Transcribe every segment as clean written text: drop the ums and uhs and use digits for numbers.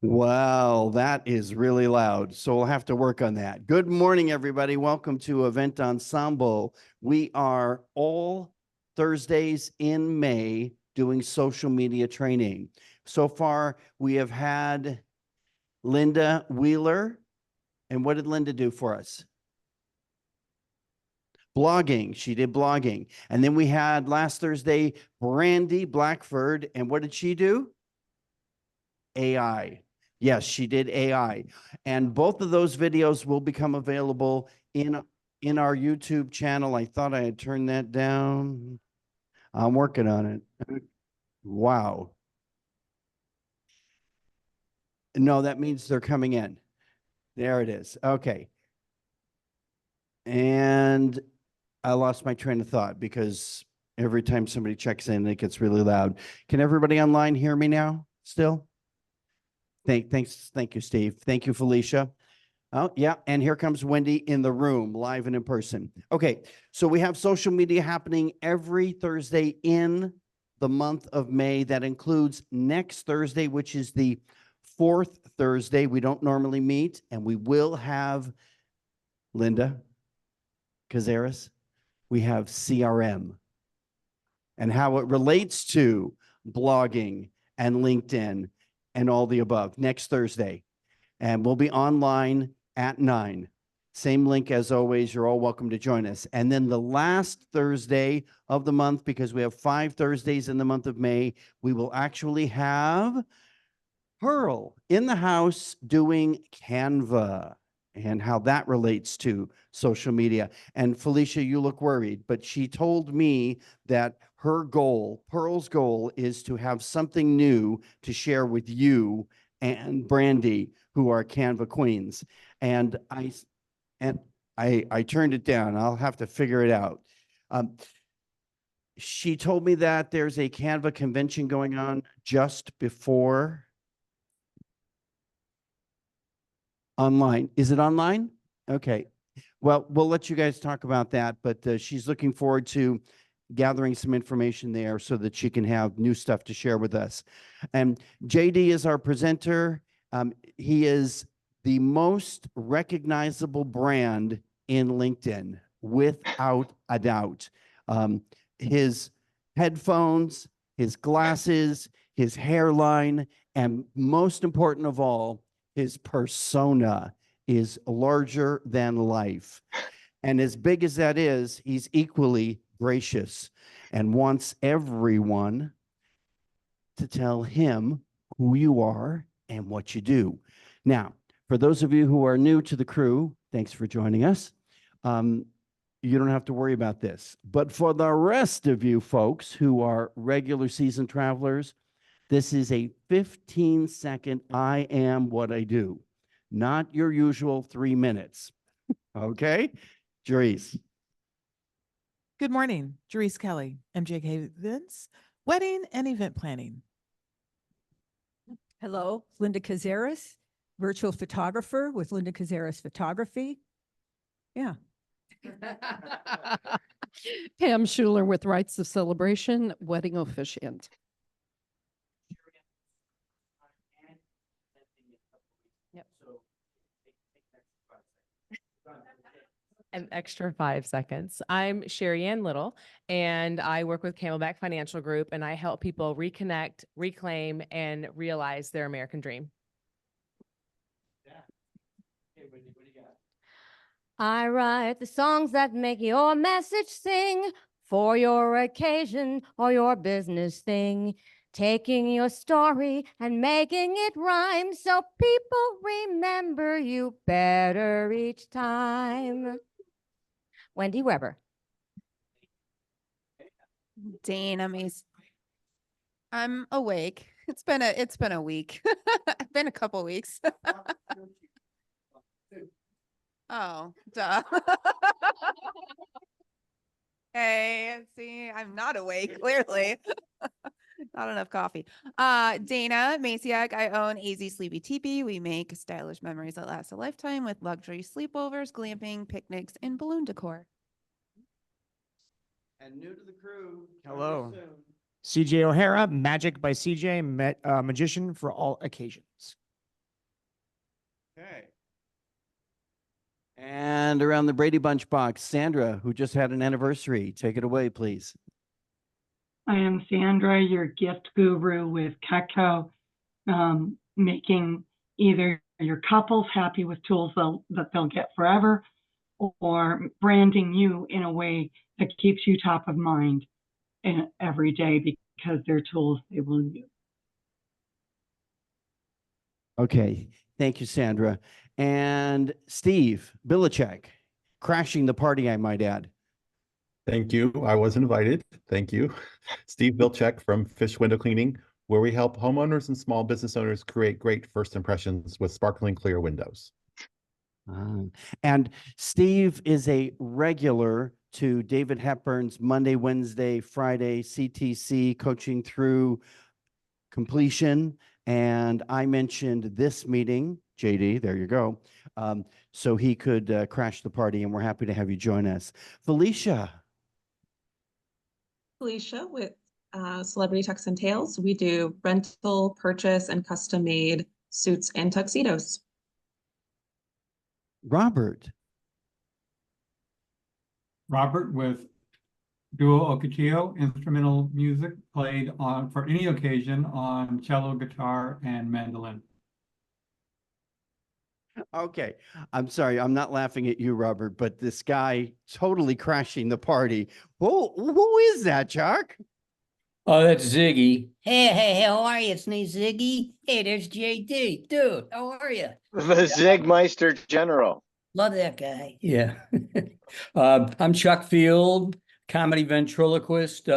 Wow, that is really loud. So we'll have to work on that. Good morning, everybody. Welcome to Event Ensemble. We are all Thursdays in May doing social media training. So far, we have had Linda Wheeler. And what did Linda do for us? Blogging. She did blogging. And then we had last Thursday, Brandy Blackford. And what did she do? AI. Yes, she did AI. And both of those videos will become available in our YouTube channel. I thought I had turned that down. I'm working on it. Wow. No, that means they're coming in. There it is. Okay. And I lost my train of thought because every time somebody checks in, it gets really loud. Can everybody online hear me now still? Thank you, Steve. Thank you, Felicia. Oh, yeah. And here comes Wendy in the room, live and in person. Okay. So we have social media happening every Thursday in the month of May. That includes next Thursday, which is the fourth Thursday. We don't normally meet, and we will have Linda Cazares. We have CRM and how it relates to blogging and LinkedIn and all the above next Thursday. And we'll be online at 9. Same link as always. You're all welcome to join us. And then the last Thursday of the month, because we have 5 Thursdays in the month of May, we will actually have Pearl in the house doing Canva and how that relates to social media. And Felicia, you look worried, but she told me that her goal, Pearl's goal, is to have something new to share with you and Brandy, who are Canva queens. And I turned it down. I'll have to figure it out. She told me that there's a Canva convention going on just before online. Is it online? Okay. Well, we'll let you guys talk about that, but she's looking forward to gathering some information there so that she can have new stuff to share with us. And JD is our presenter. He is the most recognizable brand in LinkedIn, without a doubt. His headphones, his glasses, his hairline, and most important of all, his persona is larger than life. And as big as that is, he's equally gracious and wants everyone to tell him who you are and what you do. Now, for those of you who are new to the crew, thanks for joining us. You don't have to worry about this. But for the rest of you folks who are regular season travelers, this is a 15-second I am what I do, not your usual 3 minutes. Okay? Jerice. Good morning, Jerice Kelly, MJK Events, Wedding and Event Planning. Hello, Linda Cazares, virtual photographer with Linda Cazares Photography. Yeah. Pam Schuler with Rights of Celebration, Wedding Officiant. Yep. An extra 5 seconds. I'm Sherry Ann Little, and I work with Camelback Financial Group, and I help people reconnect, reclaim, and realize their American dream. Yeah. Okay, Wendy, what do you got? I write the songs that make your message sing for your occasion or your business thing, taking your story and making it rhyme so people remember you better each time. Wendy Weber. Dana Mace. I'm awake. It's been a week. It's been a couple weeks. Oh, duh. Hey, see, I'm not awake, clearly. Not enough coffee. Dana Maciak, I own AZ Sleepy Teepee. We make stylish memories that last a lifetime with luxury sleepovers, glamping, picnics, and balloon decor. And new to the crew. Hello. CJ O'Hara, Magic by CJ, magician for all occasions. Okay. And around the Brady Bunch box, Sandra, who just had an anniversary. Take it away, please. I am Sandra, your gift guru with Cutco, making either your couples happy with tools that they'll get forever, or branding you in a way that keeps you top of mind every day because they're tools they will use. Okay. Thank you, Sandra. And Steve Bilichek, crashing the party, I might add. Thank you. I was invited. Thank you. Steve Bilchek from Fish Window Cleaning, where we help homeowners and small business owners create great first impressions with sparkling clear windows. And Steve is a regular to David Hepburn's Monday, Wednesday, Friday CTC coaching through completion. And I mentioned this meeting, JD, there you go. So he could crash the party, and we're happy to have you join us. Felicia. Felicia with Celebrity Tux and Tails. We do rental, purchase, and custom made suits and tuxedos. Robert. Robert with Duo Ocotillo, instrumental music played on for any occasion on cello, guitar, and mandolin. Okay, I'm sorry, I'm not laughing at you, Robert, but this guy totally crashing the party. Who is that, Chuck? Oh, that's Ziggy. Hey, how are you? It's me, Ziggy. Hey, there's JD. Dude, how are you? The Zigmeister General. Love that guy. Yeah. I'm Chuck Field, comedy ventriloquist,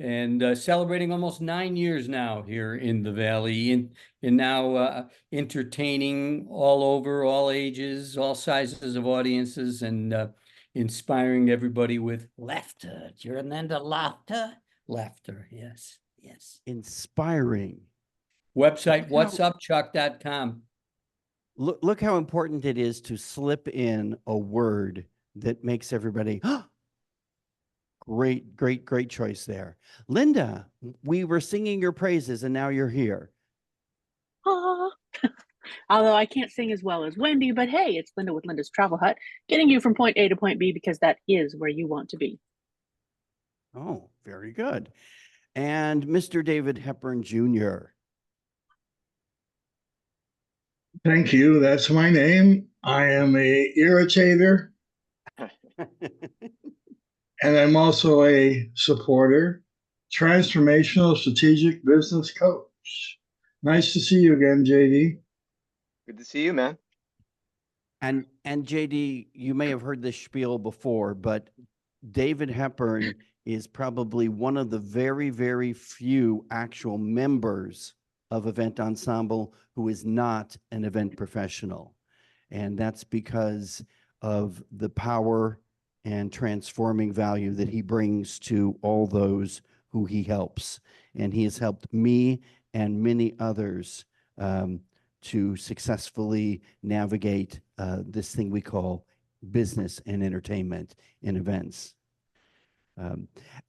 and celebrating almost 9 years now here in the Valley, and now entertaining all over, all ages, all sizes of audiences, and inspiring everybody with Laughter. You're an end of laughter? laughter. Yes, yes. Inspiring. Website, whatsupchuck.com. Look how important it is to slip in a word that makes everybody, great choice there. Linda, we were singing your praises and now you're here. Although I can't sing as well as Wendy, but hey, it's Linda with Linda's Travel Hut, getting you from point A to point B because that is where you want to be. Oh, very good. And Mr. David Hepburn Jr. Thank you. That's my name. I am a irritator. And I'm also a supporter, transformational strategic business coach. Nice to see you again, JD. Good to see you, man. And JD, you may have heard this spiel before, but David Hepburn is probably one of the very, very few actual members of Event Ensemble who is not an event professional. And that's because of the power and transforming value that he brings to all those who he helps. And he has helped me and many others to successfully navigate this thing we call business and entertainment in events.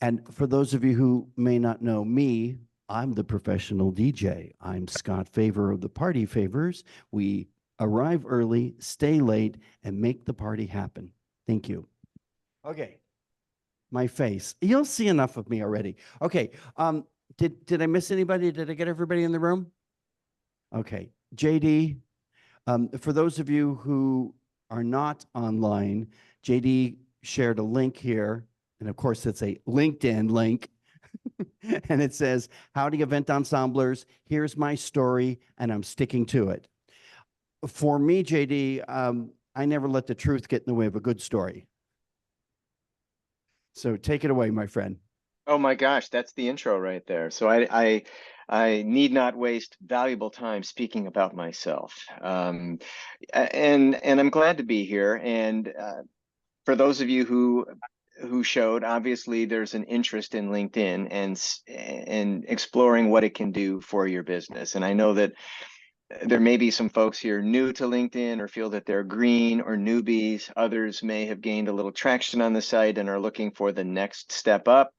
And for those of you who may not know me, I'm the professional DJ. I'm Scott Favor of the Party Favors. We arrive early, stay late, and make the party happen. Thank you. Okay. My face. You'll see enough of me already. Okay. Did I miss anybody? Did I get everybody in the room? Okay. JD, for those of you who are not online, JD shared a link here. And of course, it's a LinkedIn link. And it says, howdy event ensemblers, here's my story, and I'm sticking to it. For me, JD, I never let the truth get in the way of a good story. So take it away, my friend. Oh my gosh, that's the intro right there. So I need not waste valuable time speaking about myself. And I'm glad to be here. And for those of you who showed, obviously there's an interest in LinkedIn and exploring what it can do for your business. And I know that there may be some folks here new to LinkedIn or feel that they're green or newbies. Others may have gained a little traction on the site and are looking for the next step up.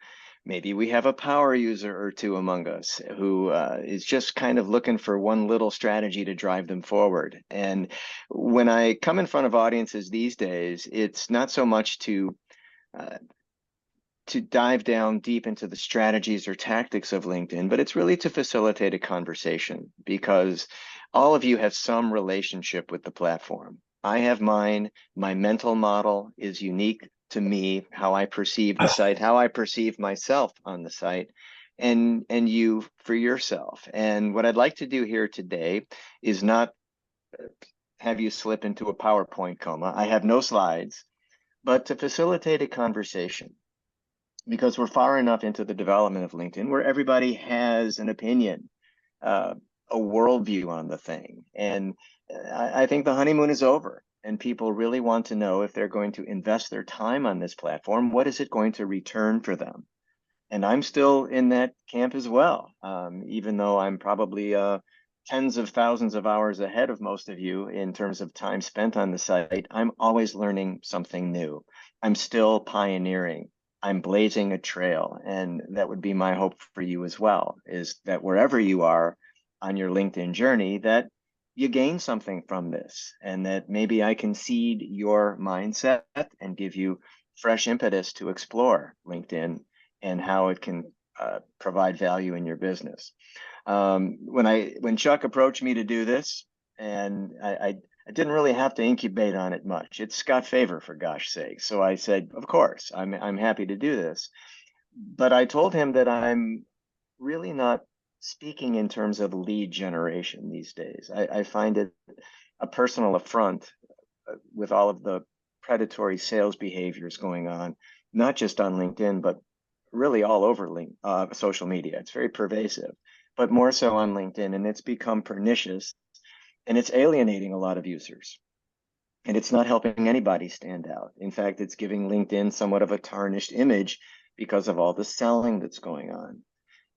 Maybe we have a power user or two among us who is just kind of looking for one little strategy to drive them forward. And when I come in front of audiences these days, it's not so much to dive down deep into the strategies or tactics of LinkedIn, but it's really to facilitate a conversation, because all of you have some relationship with the platform. I have mine. My mental model is unique to me, how I perceive the site, how I perceive myself on the site, and you for yourself. And what I'd like to do here today is not have you slip into a PowerPoint coma. I have no slides, but to facilitate a conversation, because we're far enough into the development of LinkedIn where everybody has an opinion, a worldview on the thing. And I think the honeymoon is over, and people really want to know, if they're going to invest their time on this platform, what is it going to return for them? And I'm still in that camp as well, even though I'm probably tens of thousands of hours ahead of most of you in terms of time spent on the site. I'm always learning something new. I'm still pioneering. I'm blazing a trail, and that would be my hope for you as well, is that wherever you are on your LinkedIn journey, that you gain something from this, and that maybe I can seed your mindset and give you fresh impetus to explore LinkedIn and how it can provide value in your business. When Chuck approached me to do this, and I didn't really have to incubate on it much. It's Scott Favor, for gosh sake. So I said, of course, I'm happy to do this. But I told him that I'm really not speaking in terms of lead generation these days. I find it a personal affront with all of the predatory sales behaviors going on, not just on LinkedIn, but really all over social media. It's very pervasive, but more so on LinkedIn, and it's become pernicious. And it's alienating a lot of users, and it's not helping anybody stand out. In fact, it's giving LinkedIn somewhat of a tarnished image because of all the selling that's going on.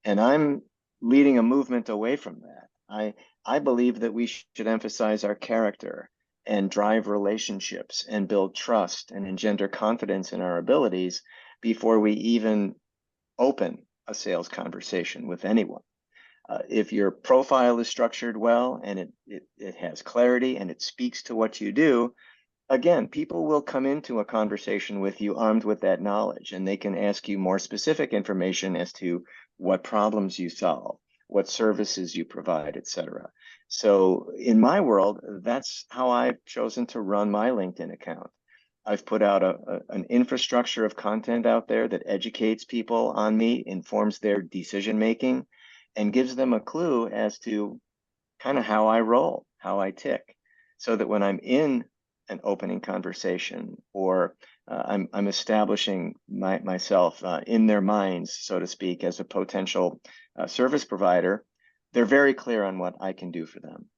And I'm leading a movement away from that. I believe that we should emphasize our character and drive relationships and build trust and engender confidence in our abilities before we even open a sales conversation with anyone. If your profile is structured well, and it has clarity and it speaks to what you do, again, people will come into a conversation with you armed with that knowledge, and they can ask you more specific information as to what problems you solve, what services you provide, etc. So in my world, that's how I've chosen to run my LinkedIn account. I've put out an infrastructure of content out there that educates people on me, informs their decision-making, and gives them a clue as to kind of how I roll, how I tick, so that when I'm in an opening conversation, or I'm establishing myself in their minds, so to speak, as a potential service provider, they're very clear on what I can do for them.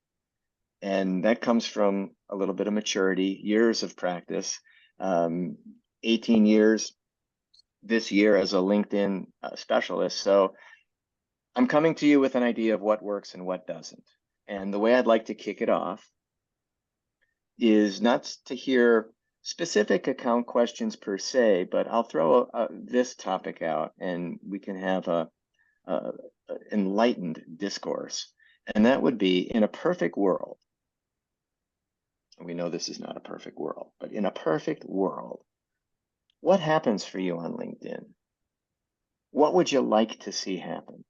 And that comes from a little bit of maturity, years of practice, 18 years this year as a LinkedIn specialist. So I'm coming to you with an idea of what works and what doesn't. And the way I'd like to kick it off is not to hear specific account questions per se, but I'll throw this topic out, and we can have a enlightened discourse. And that would be, in a perfect world, we know this is not a perfect world, but in a perfect world, what happens for you on LinkedIn? What would you like to see happen?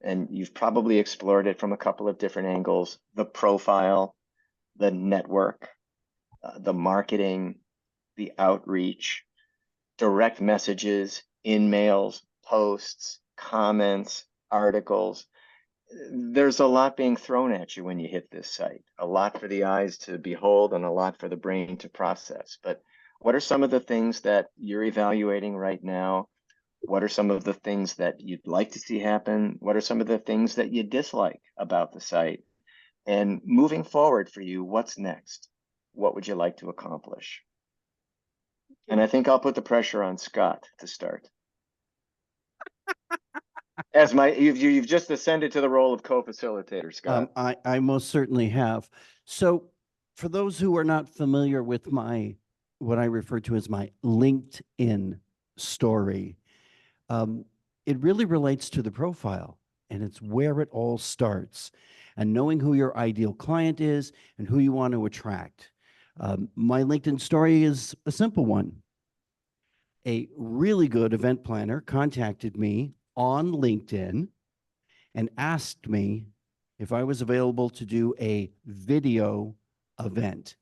And you've probably explored it from a couple of different angles: the profile, the network, the marketing, the outreach, direct messages, in-mails, posts, comments, articles. There's a lot being thrown at you when you hit this site, a lot for the eyes to behold and a lot for the brain to process. But what are some of the things that you're evaluating right now? What are some of the things that you'd like to see happen? What are some of the things that you dislike about the site? And moving forward for you, what's next? What would you like to accomplish? And I think I'll put the pressure on Scott to start. As you've just ascended to the role of co-facilitator, Scott. I most certainly have. So for those who are not familiar with what I refer to as my LinkedIn story, It really relates to the profile, and it's where it all starts, and knowing who your ideal client is and who you want to attract. My LinkedIn story is a simple one. A really good event planner contacted me on LinkedIn and asked me if I was available to do a video event.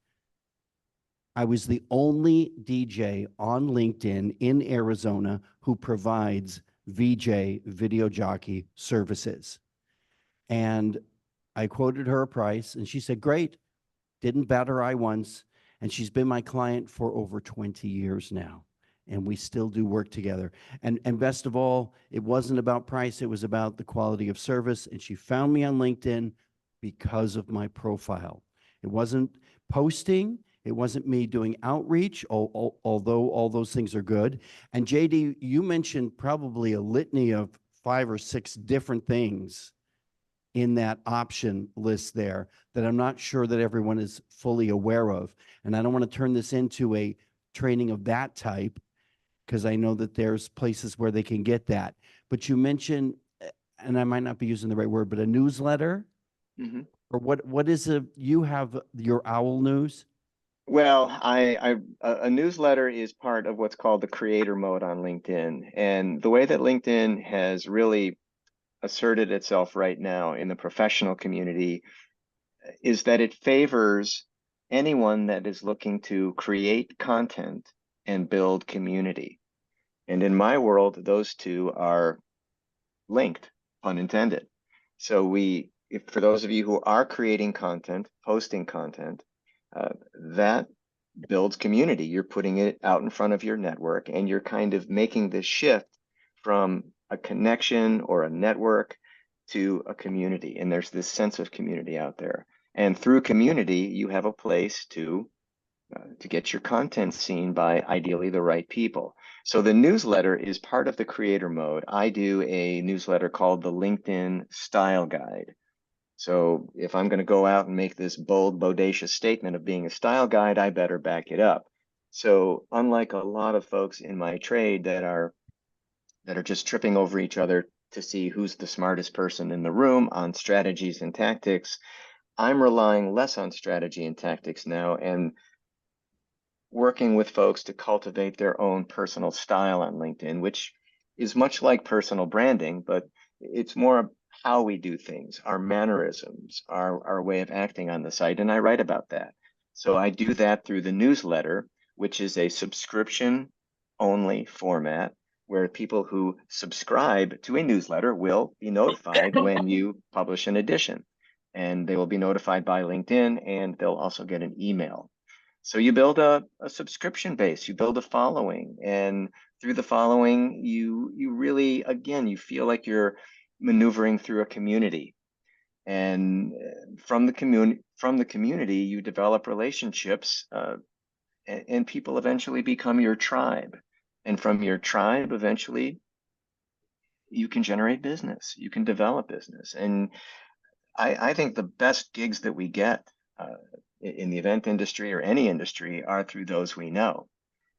I was the only DJ on LinkedIn in Arizona who provides VJ, video jockey services. And I quoted her a price and she said, great, didn't bat her eye once. And she's been my client for over 20 years now. And we still do work together. And best of all, it wasn't about price, it was about the quality of service. And she found me on LinkedIn because of my profile. It wasn't posting, it wasn't me doing outreach, although all those things are good. And JD, you mentioned probably a litany of 5 or 6 different things in that option list there that I'm not sure that everyone is fully aware of. And I don't want to turn this into a training of that type, because I know that there's places where they can get that. But you mentioned, and I might not be using the right word, but a newsletter? Mm-hmm. Or what is you have your OWL News? Well, a newsletter is part of what's called the creator mode on LinkedIn. And the way that LinkedIn has really asserted itself right now in the professional community is that it favors anyone that is looking to create content and build community. And in my world, those two are linked, pun intended. So for those of you who are creating content, posting content, that builds community. You're putting it out in front of your network, and you're kind of making this shift from a connection or a network to a community. And there's this sense of community out there. And through community, you have a place to get your content seen by ideally the right people. So the newsletter is part of the creator mode. I do a newsletter called the LinkedIn Style Guide. So if I'm going to go out and make this bold, bodacious statement of being a style guide, I better back it up. So unlike a lot of folks in my trade that are just tripping over each other to see who's the smartest person in the room on strategies and tactics, I'm relying less on strategy and tactics now and working with folks to cultivate their own personal style on LinkedIn, which is much like personal branding, but it's more how we do things, our mannerisms, our way of acting on the site, and I write about that. So I do that through the newsletter, which is a subscription-only format where people who subscribe to a newsletter will be notified when you publish an edition. And they will be notified by LinkedIn, and they'll also get an email. So you build a subscription base, you build a following, and through the following, you really, again, you feel like you're maneuvering through a community. And from the community, you develop relationships, and people eventually become your tribe. And from your tribe, eventually, you can generate business, you can develop business. And I think the best gigs that we get in the event industry or any industry are through those we know.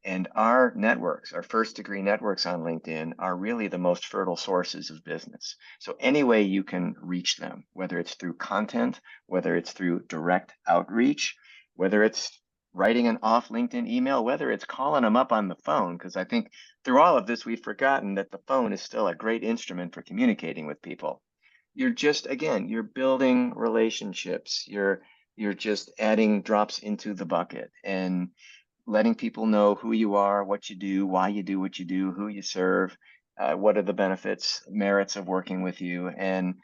And our networks, our first degree networks on LinkedIn, are really the most fertile sources of business. So any way you can reach them, whether it's through content, whether it's through direct outreach, whether it's writing an off LinkedIn email, whether it's calling them up on the phone, because I think through all of this, we've forgotten that the phone is still a great instrument for communicating with people. You're just, again, you're building relationships. You're just adding drops into the bucket and letting people know who you are, what you do, why you do what you do, who you serve, what are the benefits, merits of working with you. And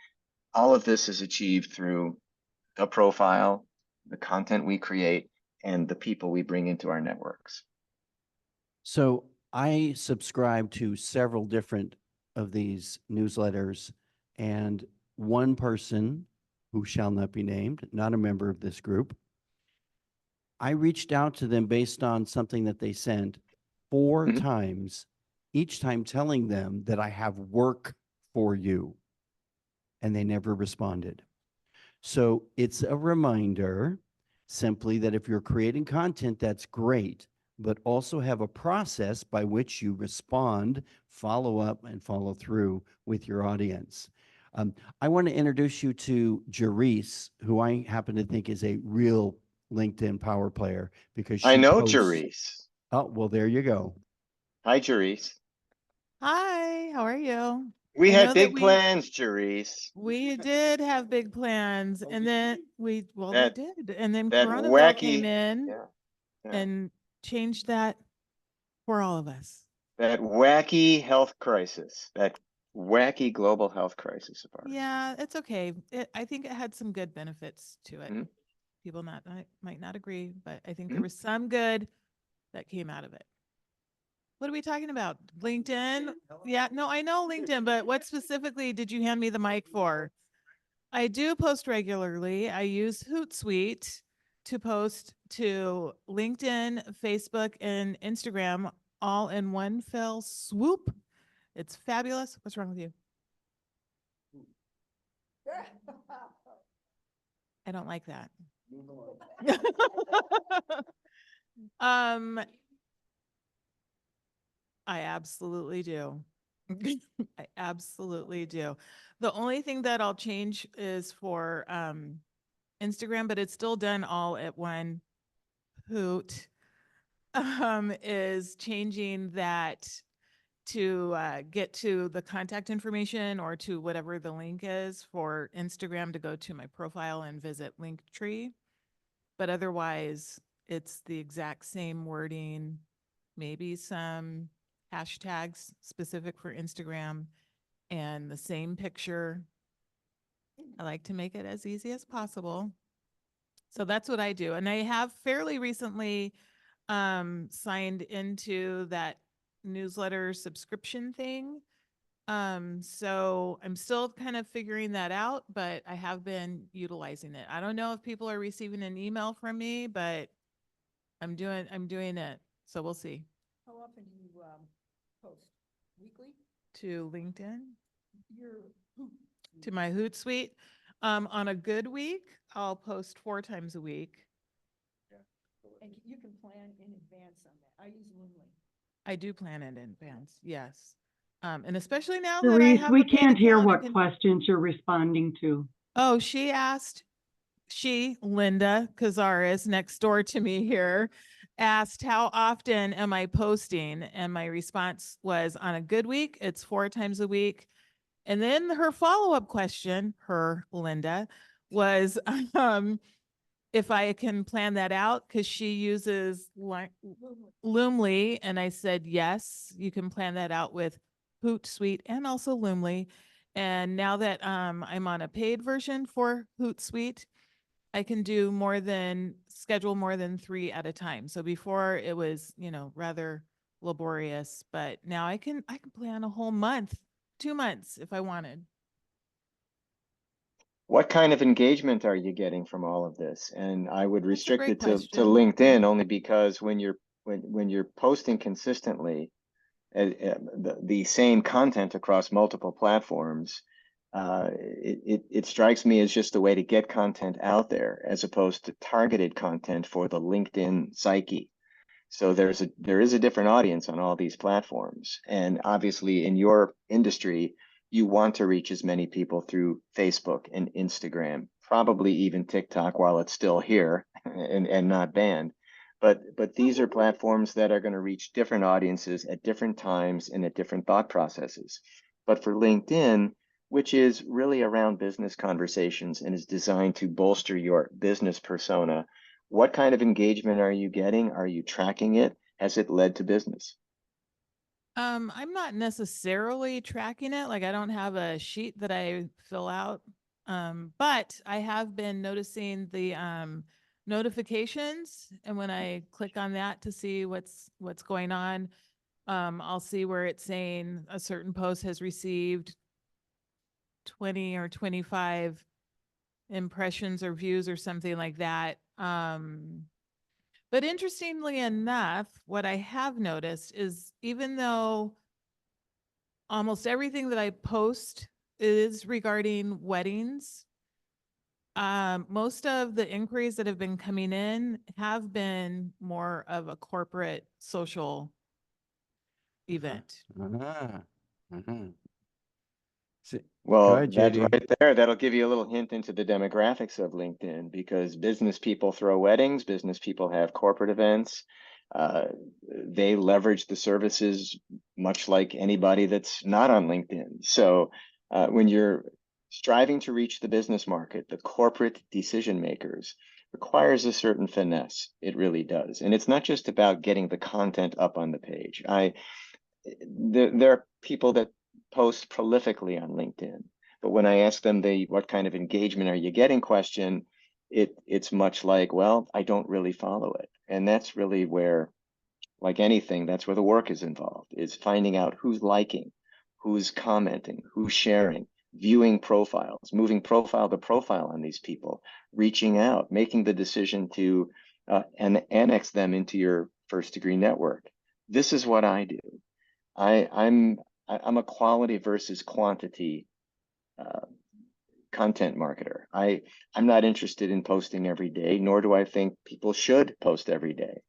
all of this is achieved through the profile, the content we create, and the people we bring into our networks. So I subscribe to several different of these newsletters, and one person who shall not be named, not a member of this group, I reached out to them based on something that they sent 4 times, each time telling them that I have work for you, and they never responded. So it's a reminder simply that if you're creating content, that's great, but also have a process by which you respond, follow up, and follow through with your audience. I want to introduce you to Jerice, who I happen to think is a real LinkedIn power player because she I know posts. Jerice. Oh, well, there you go. Hi, Jerice. Hi, how are you? We I know had that big plans, Jerice. We did have big plans and then we That- did. And then that Coronaville came wacky- in Yeah, yeah. and changed that for all of us. That wacky health crisis, that wacky global health crisis of ours. Yeah, it's okay. I think it had some good benefits to it. Mhm. People might not agree, but I think Mhm. there was some good that came out of it. What are we talking about? LinkedIn? Yeah, no, I know LinkedIn, but what specifically did you hand me the mic for? I do post regularly. I use Hootsuite to post to LinkedIn, Facebook, and Instagram all in one fell swoop. It's fabulous. What's wrong with you? I don't like that. um, I absolutely do. I absolutely do. The only thing that I'll change is for Instagram, but it's still done all at one hoot. Is changing that to get to the contact information or to whatever the link is for Instagram to go to my profile and visit Linktree. But otherwise, it's the exact same wording, maybe some hashtags specific for Instagram and the same picture. I like to make it as easy as possible. So that's what I do. And I have fairly recently signed into that newsletter subscription thing. So I'm still kind of figuring that out, but I have been utilizing it. I don't know if people are receiving an email from me, but I'm doing it. So we'll see. How often do you post? Weekly? To LinkedIn, Your to my Hootsuite. On a good week, I'll post 4 times a week. and you can plan in advance on that. I use Loomly. I do plan it in advance, yes. And especially now that I Therese, have we a paid can't hear account, I what can- questions you're responding to. Oh, Linda Cazares, next door to me here, asked how often am I posting? And my response was on a good week, it's 4 times a week. And then her follow-up question, Linda, was if I can plan that out, because she uses Loomly. And I said, yes, you can plan that out with Hootsuite and also Loomly. And now that I'm on a paid version for Hootsuite, I can do schedule more than 3 at a time. So before it was, rather laborious, but now I can plan a whole month, 2 months if I wanted. What kind of engagement are you getting from all of this? And I would restrict great it to question. LinkedIn only because when you're posting consistently the same content across multiple platforms, it strikes me as just a way to get content out there as opposed to targeted content for the LinkedIn psyche. So there is a different audience on all these platforms. And obviously in your industry, you want to reach as many people through Facebook and Instagram, probably even TikTok while it's still here and not banned. But these are platforms that are going to reach different audiences at different times and at different thought processes. But for LinkedIn, which is really around business conversations and is designed to bolster your business persona, what kind of engagement are you getting? Are you tracking it? Has it led to business? I'm not necessarily tracking it. Like I don't have a sheet that I fill out. But I have been noticing the notifications, and when I click on that to see what's going on, I'll see where it's saying a certain post has received 20 or 25 impressions or views or something like that. But interestingly enough, what I have noticed is even though almost everything that I post is regarding weddings, Most of the inquiries that have been coming in have been more of a corporate social event. Uh-huh. Uh-huh. So, go Well, ahead, that's JD. right there. That'll give you a little hint into the demographics of LinkedIn because business people throw weddings, business people have corporate events. Uh, they leverage the services much like anybody that's not on LinkedIn. So when you're striving to reach the business market, the corporate decision makers requires a certain finesse. It really does. And it's not just about getting the content up on the page. There are people that post prolifically on LinkedIn, but when I ask them what kind of engagement are you getting question, it's much like, well, I don't really follow it. And that's really where, like anything, that's where the work is involved, is finding out who's liking, who's commenting, who's sharing, viewing profiles, moving profile to profile on these people, reaching out, making the decision to and annex them into your first degree network. This is what I do. I'm a quality versus quantity content marketer. I'm not interested in posting every day, nor do I think people should post every day.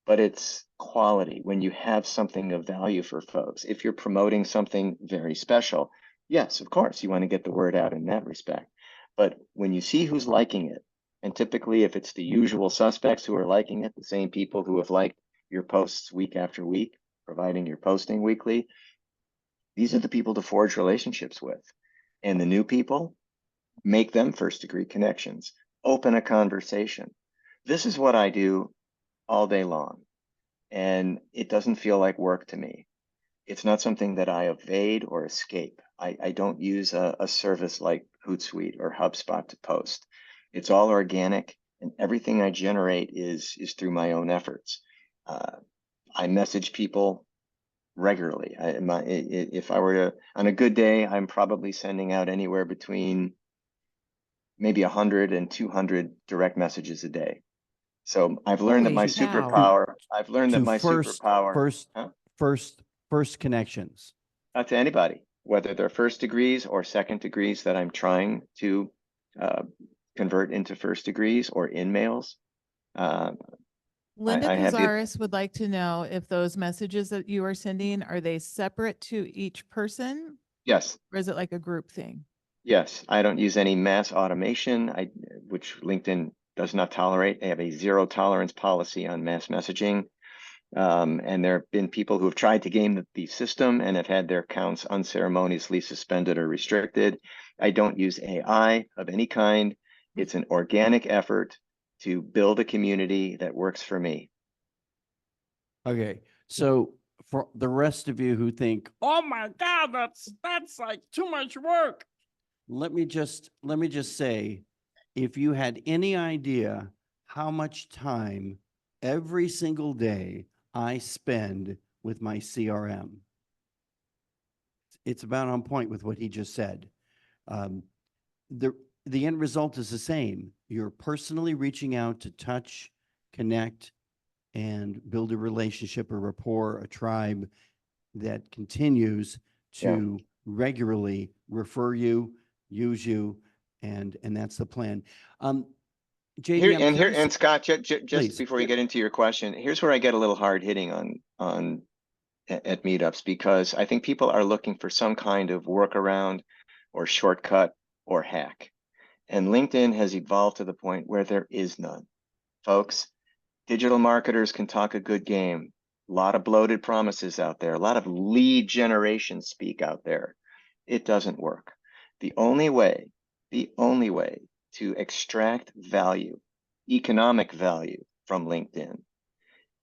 But it's quality when you have something of value for folks. If you're promoting something very special, yes, of course, you want to get the word out in that respect. But when you see who's liking it, and typically if it's the usual suspects who are liking it, the same people who have liked your posts week after week, providing you're posting weekly, these are the people to forge relationships with. And the new people, make them first degree connections, open a conversation. This is what I do all day long. And it doesn't feel like work to me. It's not something that I evade or escape. I don't use a service like Hootsuite or HubSpot to post. It's all organic, and everything I generate is through my own efforts. I message people regularly. If I were to, on a good day, I'm probably sending out anywhere between maybe 100 and 200 direct messages a day. So I've learned that my Holy cow. superpower, I've learned that To my superpower, first connections. to anybody, whether they're first degrees or second degrees that I'm trying to convert into first degrees or in mails. Linda I have the- Cazares would like to know if those messages that you are sending, are they separate to each person? Yes. Or is it like a group thing? Yes, I don't use any mass automation, which LinkedIn does not tolerate. They have a zero tolerance policy on mass messaging. And there have been people who have tried to game the system and have had their accounts unceremoniously suspended or restricted. I don't use AI of any kind. It's an organic effort to build a community that works for me. Okay, so for the rest of you who think, oh my God, that's like too much work. Let me just say, if you had any idea how much time every single day I spend with my CRM, it's about on point with what he just said. The end result is the same. You're personally reaching out to touch, connect, and build a relationship, a rapport, a tribe that continues to regularly refer you, use you, and that's the plan. JD, I'm curious- And Scott, just Please. before you get into your question, here's where I get a little hard hitting at meetups, because I think people are looking for some kind of workaround or shortcut or hack. And LinkedIn has evolved to the point where there is none. Folks, digital marketers can talk a good game. A lot of bloated promises out there, a lot of lead generation speak out there. It doesn't work. The only way to extract value, economic value from LinkedIn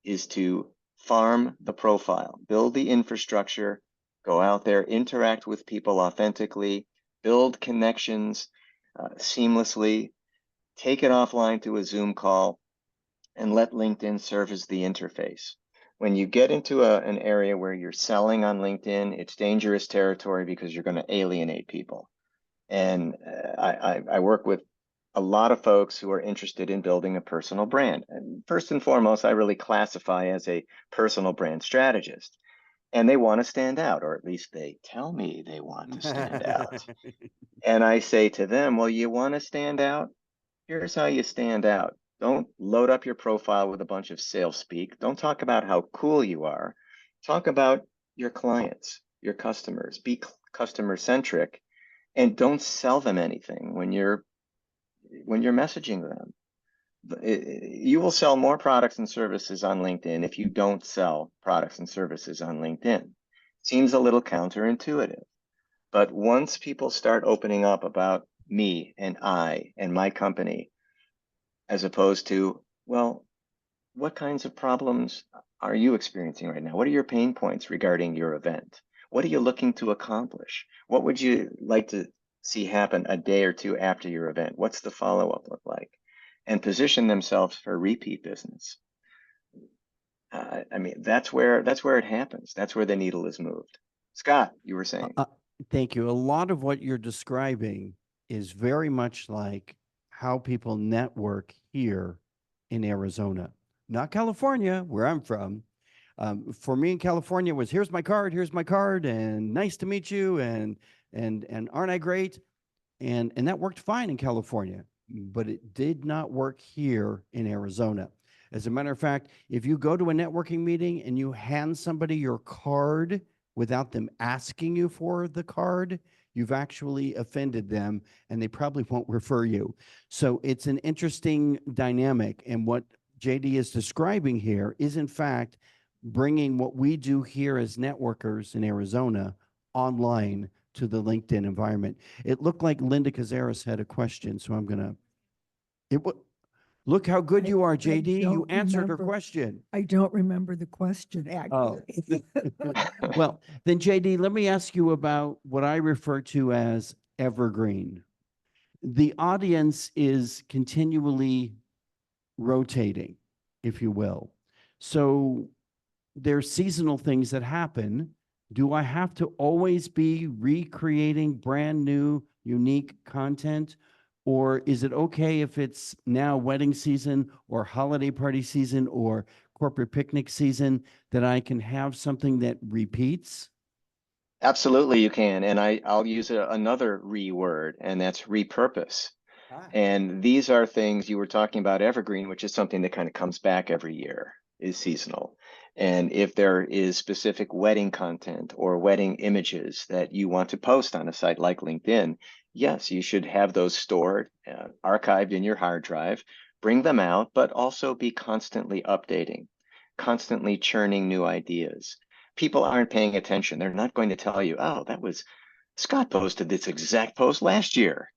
is to farm the profile, build the infrastructure, go out there, interact with people authentically, build connections seamlessly, take it offline to a Zoom call, and let LinkedIn serve as the interface. When you get into an area where you're selling on LinkedIn, it's dangerous territory because you're going to alienate people. And I work with a lot of folks who are interested in building a personal brand. And first and foremost, I really classify as a personal brand strategist. And they want to stand out, or at least they tell me they want to stand out. And I say to them, well, you want to stand out? Here's how you stand out. Don't load up your profile with a bunch of sales speak. Don't talk about how cool you are. Talk about your clients, your customers. Be customer centric, and don't sell them anything when you're messaging them. You will sell more products and services on LinkedIn if you don't sell products and services on LinkedIn. Seems a little counterintuitive, but once people start opening up about me and I and my company, as opposed to, well, what kinds of problems are you experiencing right now? What are your pain points regarding your event? What are you looking to accomplish? What would you like to see happen a day or two after your event? What's the follow-up look like? And position themselves for repeat business. I mean, that's where it happens. That's where the needle is moved. Scott, you were saying. Thank you. A lot of what you're describing is very much like how people network here in Arizona, not California, where I'm from. For me in California was, here's my card, and nice to meet you, and aren't I great? And that worked fine in California, but it did not work here in Arizona. As a matter of fact, if you go to a networking meeting and you hand somebody your card without them asking you for the card, you've actually offended them, and they probably won't refer you. So it's an interesting dynamic. And what JD is describing here is, in fact, bringing what we do here as networkers in Arizona online to the LinkedIn environment. It looked like Linda Cazares had a question, so I'm going to. Look how good you are, JD. You answered her question. I don't remember the question, Oh. actually. Well, then JD, let me ask you about what I refer to as evergreen. The audience is continually rotating, if you will. So there's seasonal things that happen. Do I have to always be recreating brand new, unique content? Or is it okay if it's now wedding season or holiday party season or corporate picnic season that I can have something that repeats? Absolutely, you can. And I'll use another word, and that's repurpose. And these are things you were talking about, evergreen, which is something that kind of comes back every year, is seasonal. And if there is specific wedding content or wedding images that you want to post on a site like LinkedIn, yes, you should have those stored, archived in your hard drive, bring them out, but also be constantly updating, constantly churning new ideas. People aren't paying attention. They're not going to tell you, oh, that was Scott posted this exact post last year.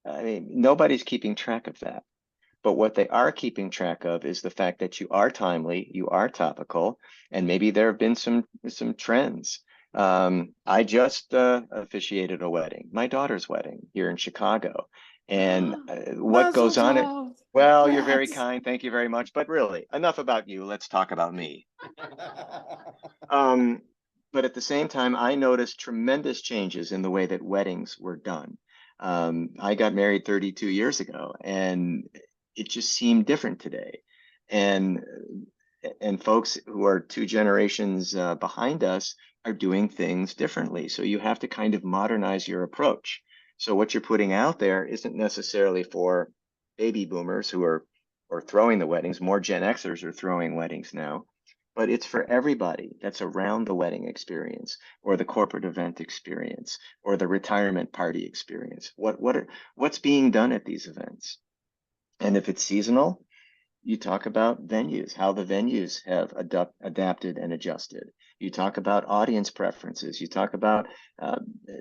I mean, nobody's keeping track of that. But what they are keeping track of is the fact that you are timely, you are topical, and maybe there have been some trends. I just officiated a wedding, my daughter's wedding here in Chicago. And what goes on it? Well, you're very kind. Thank you very much. But really, enough about you. Let's talk about me. But at the same time, I noticed tremendous changes in the way that weddings were done. I got married 32 years ago, and it just seemed different today. And folks who are 2 generations behind us are doing things differently. So you have to kind of modernize your approach. So what you're putting out there isn't necessarily for baby boomers who are throwing the weddings. More Gen Xers are throwing weddings now. But it's for everybody that's around the wedding experience or the corporate event experience or the retirement party experience. What's being done at these events? And if it's seasonal, you talk about venues, how the venues have adapted and adjusted. You talk about audience preferences. You talk about,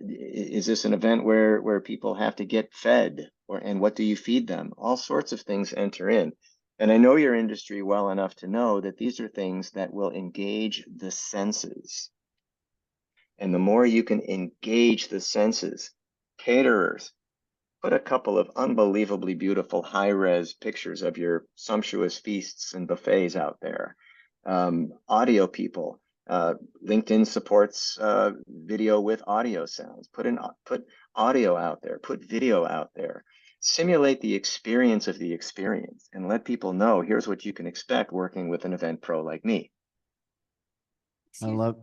is this an event where people have to get fed, and what do you feed them? All sorts of things enter in. And I know your industry well enough to know that these are things that will engage the senses. And the more you can engage the senses, caterers, put a couple of unbelievably beautiful high-res pictures of your sumptuous feasts and buffets out there. Audio people, LinkedIn supports video with audio sounds. Put audio out there, put video out there. Simulate the experience of the experience and let people know, here's what you can expect working with an event pro like me. I love.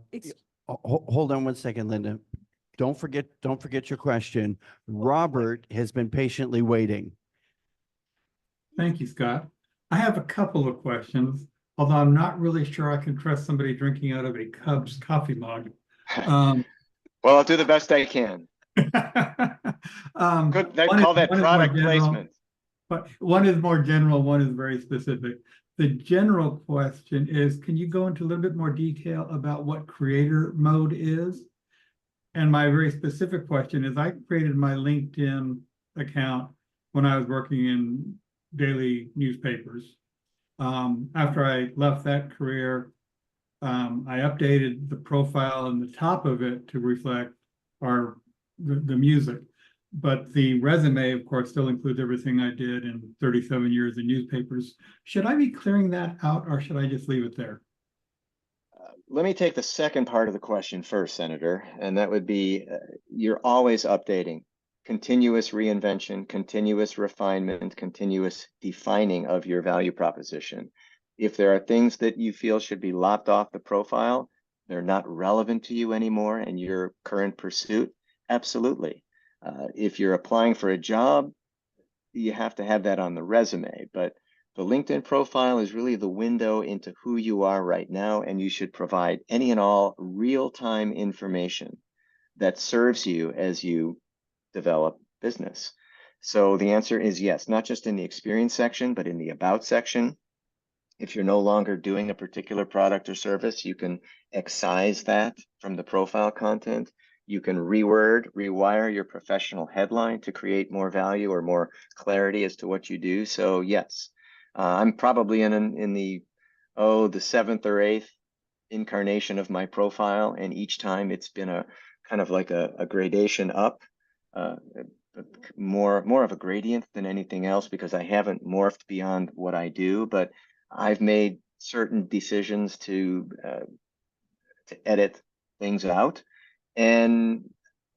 Hold on one second, Linda. Don't forget your question. Robert has been patiently waiting. Thank you, Scott. I have a couple of questions, although I'm not really sure I can trust somebody drinking out of a Cubs coffee mug. Well, I'll do the best I can. Good, they call that one is more product general, placement. but one is more general, one is very specific. The general question is, can you go into a little bit more detail about what creator mode is? And my very specific question is, I created my LinkedIn account when I was working in daily newspapers. After I left that career, I updated the profile and the top of it to reflect the music. But the resume, of course, still includes everything I did in 37 years in newspapers. Should I be clearing that out, or should I just leave it there? Let me take the second part of the question first, Senator, and that would be you're always updating. Continuous reinvention, continuous refinement, continuous defining of your value proposition. If there are things that you feel should be lopped off the profile, they're not relevant to you anymore in your current pursuit, absolutely. If you're applying for a job, you have to have that on the resume, but the LinkedIn profile is really the window into who you are right now, and you should provide any and all real-time information that serves you as you develop business. So the answer is yes, not just in the experience section, but in the about section. If you're no longer doing a particular product or service, you can excise that from the profile content. You can rewire your professional headline to create more value or more clarity as to what you do. So yes, I'm probably in the seventh or eighth incarnation of my profile, and each time it's been a kind of like a gradation up, more of a gradient than anything else, because I haven't morphed beyond what I do, but I've made certain decisions to edit things out and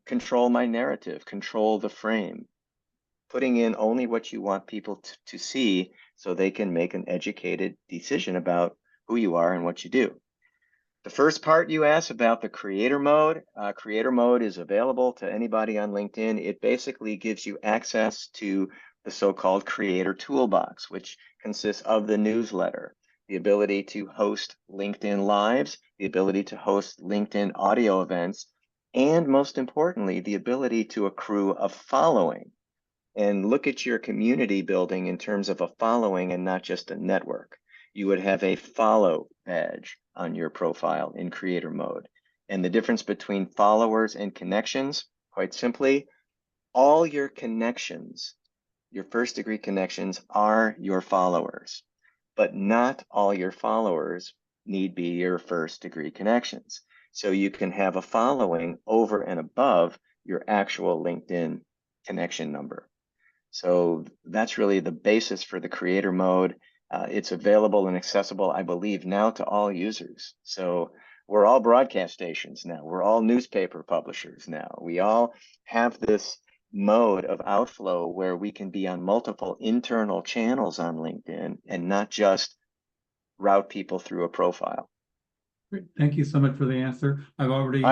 control my narrative, control the frame, putting in only what you want people to see so they can make an educated decision about who you are and what you do. The first part you asked about the creator mode is available to anybody on LinkedIn. It basically gives you access to the so-called creator toolbox, which consists of the newsletter, the ability to host LinkedIn Lives, the ability to host LinkedIn audio events, and most importantly, the ability to accrue a following and look at your community building in terms of a following and not just a network. You would have a follow badge on your profile in creator mode. And the difference between followers and connections, quite simply, all your connections, your first degree connections, are your followers, but not all your followers need be your first degree connections. So you can have a following over and above your actual LinkedIn connection number. So that's really the basis for the creator mode. It's available and accessible, I believe, now to all users. So we're all broadcast stations now. We're all newspaper publishers now. We all have this mode of outflow where we can be on multiple internal channels on LinkedIn and not just route people through a profile. Great. Thank you so much for the answer. I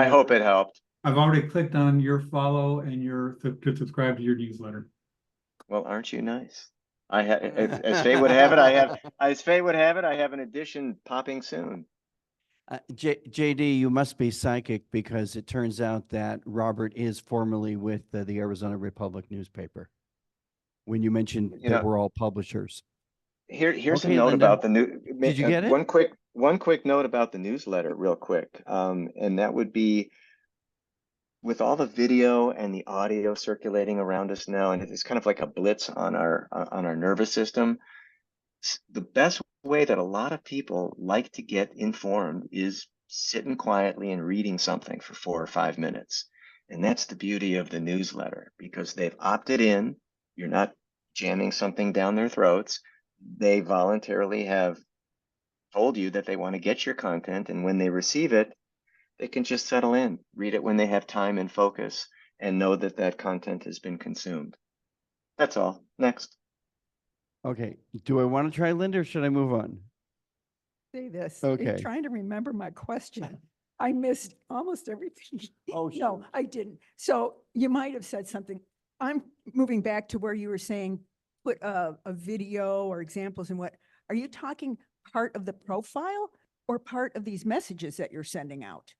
hope it helped. I've already clicked on your follow and to subscribe to your newsletter. Well, aren't you nice? As fate would have it, I have an edition popping soon. JD, you must be psychic, because it turns out that Robert is formerly with the Arizona Republic newspaper. When you mentioned that we're all publishers. Here's Okay, a note Linda. about the new. Did you get it? One quick note about the newsletter, real quick, and that would be, with all the video and the audio circulating around us now, and it's kind of like a blitz on our nervous system. The best way that a lot of people like to get informed is sitting quietly and reading something for 4 or 5 minutes. And that's the beauty of the newsletter, because they've opted in. You're not jamming something down their throats. They voluntarily have told you that they want to get your content, and when they receive it, they can just settle in, read it when they have time and focus, and know that that content has been consumed. That's all. Next. Okay. Do I want to try Linda, or should I move on? Say this. Okay. Trying to remember my question. I missed almost everything. Oh, No, shoot. I didn't. So you might have said something. I'm moving back to where you were saying put a video or examples and what, are you talking part of the profile or part of these messages that you're sending out?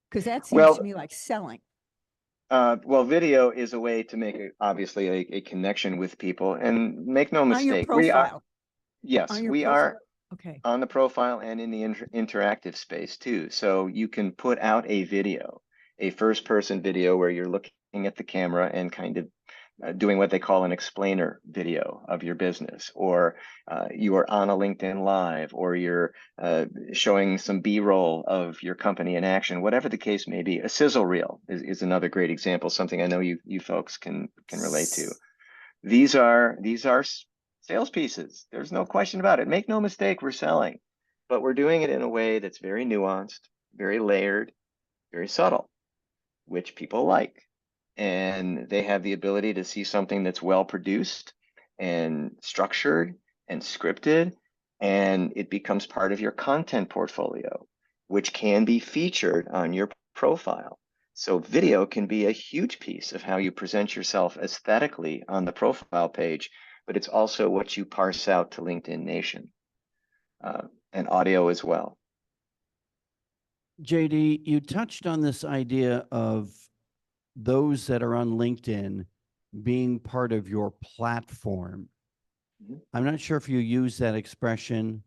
Because that seems Well, to me like selling. well, video is a way to make obviously a connection with people, and make no On your mistake, we are, profile. yes, On your we profile. are Okay. on the profile and in the interactive space too. So you can put out a video, a first person video where you're looking at the camera and kind of doing what they call an explainer video of your business, or you are on a LinkedIn Live, or you're showing some B-roll of your company in action, whatever the case may be. A sizzle reel is another great example, something I know you folks can relate to. These are sales pieces. There's no question about it. Make no mistake, we're selling, but we're doing it in a way that's very nuanced, very layered, very subtle, which people like. And they have the ability to see something that's well produced and structured and scripted, and it becomes part of your content portfolio, which can be featured on your profile. So video can be a huge piece of how you present yourself aesthetically on the profile page, but it's also what you parse out to LinkedIn Nation, and audio as well. JD, you touched on this idea of those that are on LinkedIn being part of your platform. Mhm. I'm not sure if you use that expression.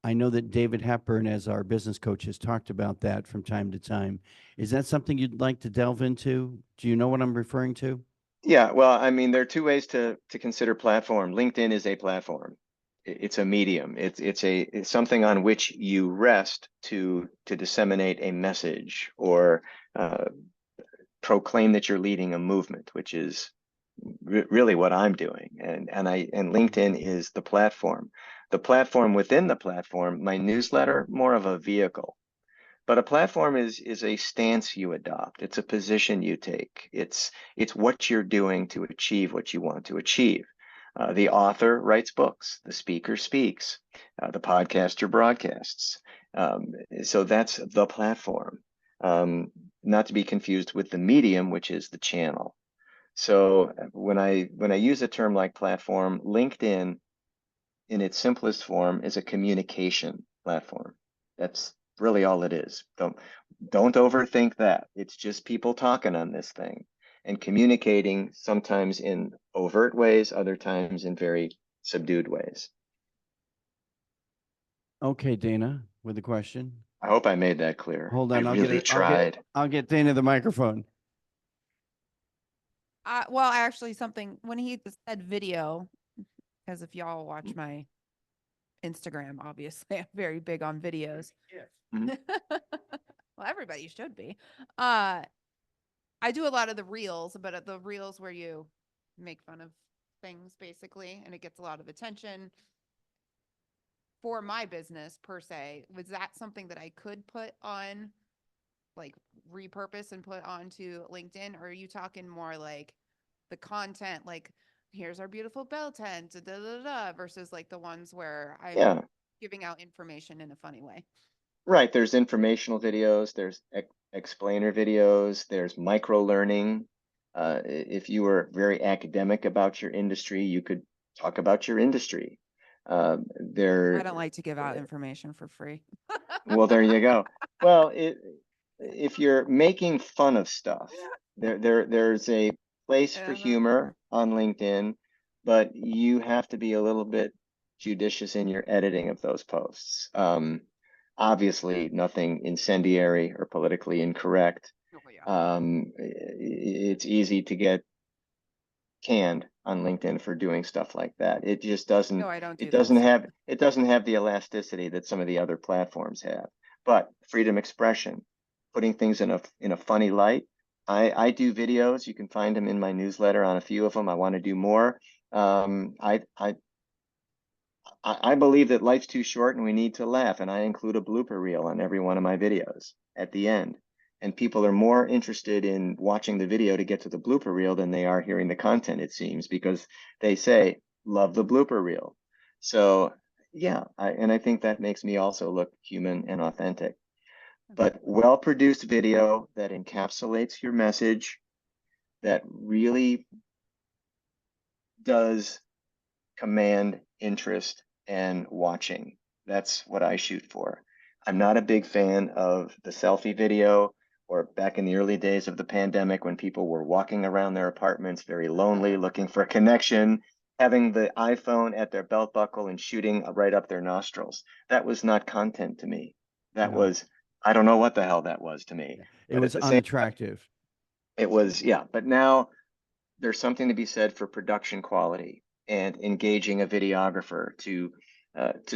I know that David Hepburn, as our business coach, has talked about that from time to time. Is that something you'd like to delve into? Do you know what I'm referring to? Yeah, well, I mean, there are two ways to consider platform. LinkedIn is a platform. It's a medium. It's something on which you rest to disseminate a message, or proclaim that you're leading a movement, which is really what I'm doing. And LinkedIn is the platform. The platform within the platform, my newsletter, more of a vehicle. But a platform is a stance you adopt. It's a position you take. It's what you're doing to achieve what you want to achieve. The author writes books. The speaker speaks. The podcaster broadcasts. So that's the platform. Not to be confused with the medium, which is the channel. So when I use a term like platform, LinkedIn in its simplest form is a communication platform. That's really all it is. Don't overthink that. It's just people talking on this thing and communicating, sometimes in overt ways, other times in very subdued ways. Okay, Dana, with a question. I hope I made that clear. Hold on, I I'll really get it. tried. I'll get Dana the microphone. Well, actually, something when he said video, because if y'all watch my Instagram, obviously I'm very big on videos. Mhm. Well, everybody should be. I do a lot of the reels, but the reels where you make fun of things basically, and it gets a lot of attention for my business per se. Was that something that I could put on, like repurpose and put onto LinkedIn? Or are you talking more like the content, like here's our beautiful bell tent, da, da, da, da, versus like the ones where I'm Yeah. giving out information in a funny way? Right. There's informational videos, there's explainer videos, there's micro learning. If you were very academic about your industry, you could talk about your industry. I There, don't like to give out information for free. well, there you go. Well, if you're making fun of stuff, there's a place for humor on LinkedIn, but you have to be a little bit judicious in your editing of those posts. Obviously, nothing incendiary or politically incorrect. It's easy to get canned on LinkedIn for doing stuff like that. It just doesn't. No, I don't do It that doesn't stuff. have. It doesn't have the elasticity that some of the other platforms have. But freedom expression, putting things in a funny light. I do videos. You can find them in my newsletter on a few of them. I want to do more. I believe that life's too short and we need to laugh, and I include a blooper reel on every one of my videos at the end. And people are more interested in watching the video to get to the blooper reel than they are hearing the content, it seems, because they say, love the blooper reel. So yeah, I think that makes me also look human and authentic. But well-produced video that encapsulates your message, that really does command interest and watching. That's what I shoot for. I'm not a big fan of the selfie video, or back in the early days of the pandemic when people were walking around their apartments very lonely, looking for a connection, having the iPhone at their belt buckle and shooting right up their nostrils. That was not content to me. That No. was, I don't know what the hell that was to me. It But was at the same time, unattractive. it was, yeah, but now there's something to be said for production quality and engaging a videographer to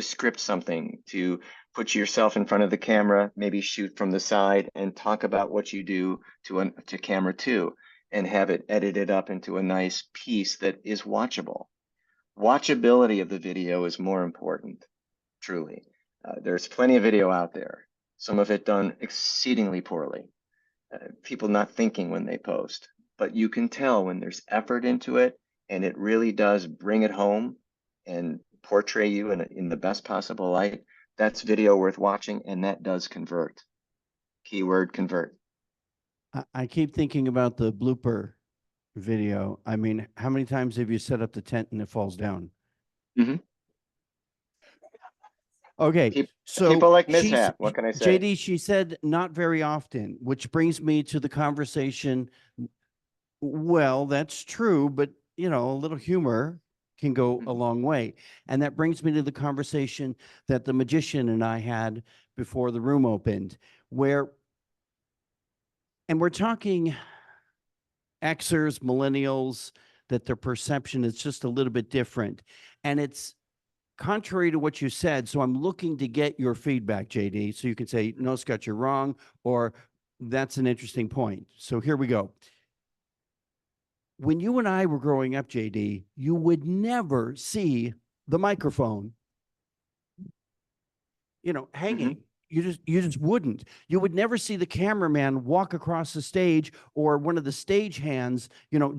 script something, to put yourself in front of the camera, maybe shoot from the side and talk about what you do to camera two, and have it edited up into a nice piece that is watchable. Watchability of the video is more important, truly. There's plenty of video out there, some of it done exceedingly poorly. People not thinking when they post, but you can tell when there's effort into it and it really does bring it home and portray you in the best possible light. That's video worth watching, and that does convert. Keyword convert. I keep thinking about the blooper video. I mean, how many times have you set up the tent and it falls down? Mhm. Okay, so people like she's- mishap, what can I say? JD, she said not very often, which brings me to the conversation. Well, that's true, but you know, a little humor can go a long way. And that brings me to the conversation that the magician and I had before the room opened, and we're talking Xers, millennials, that their perception is just a little bit different. And it's contrary to what you said. So I'm looking to get your feedback, JD. So you can say, no, Scott, you're wrong, or that's an interesting point. So here we go. When you and I were growing up, JD, you would never see the microphone, hanging. You just wouldn't. You would never see the cameraman walk across the stage, or one of the stage hands,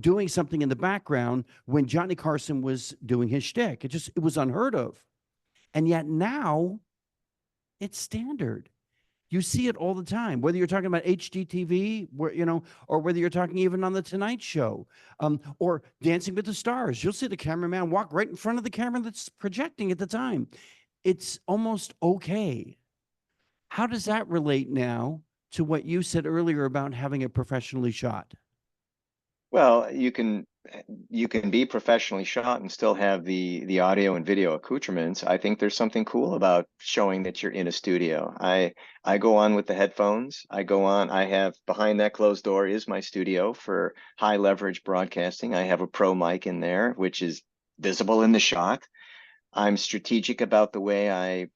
doing something in the background when Johnny Carson was doing his shtick. It was unheard of. And yet now it's standard. You see it all the time, whether you're talking about HGTV, or whether you're talking even on the Tonight Show, or Dancing with the Stars. You'll see the cameraman walk right in front of the camera that's projecting at the time. It's almost okay. How does that relate now to what you said earlier about having it professionally shot? Well, you can be professionally shot and still have the audio and video accoutrements. I think there's something cool about showing that you're in a studio. I go on with the headphones. I have, behind that closed door is my studio for high leverage broadcasting. I have a pro mic in there, which is visible in the shot. I'm strategic about the way I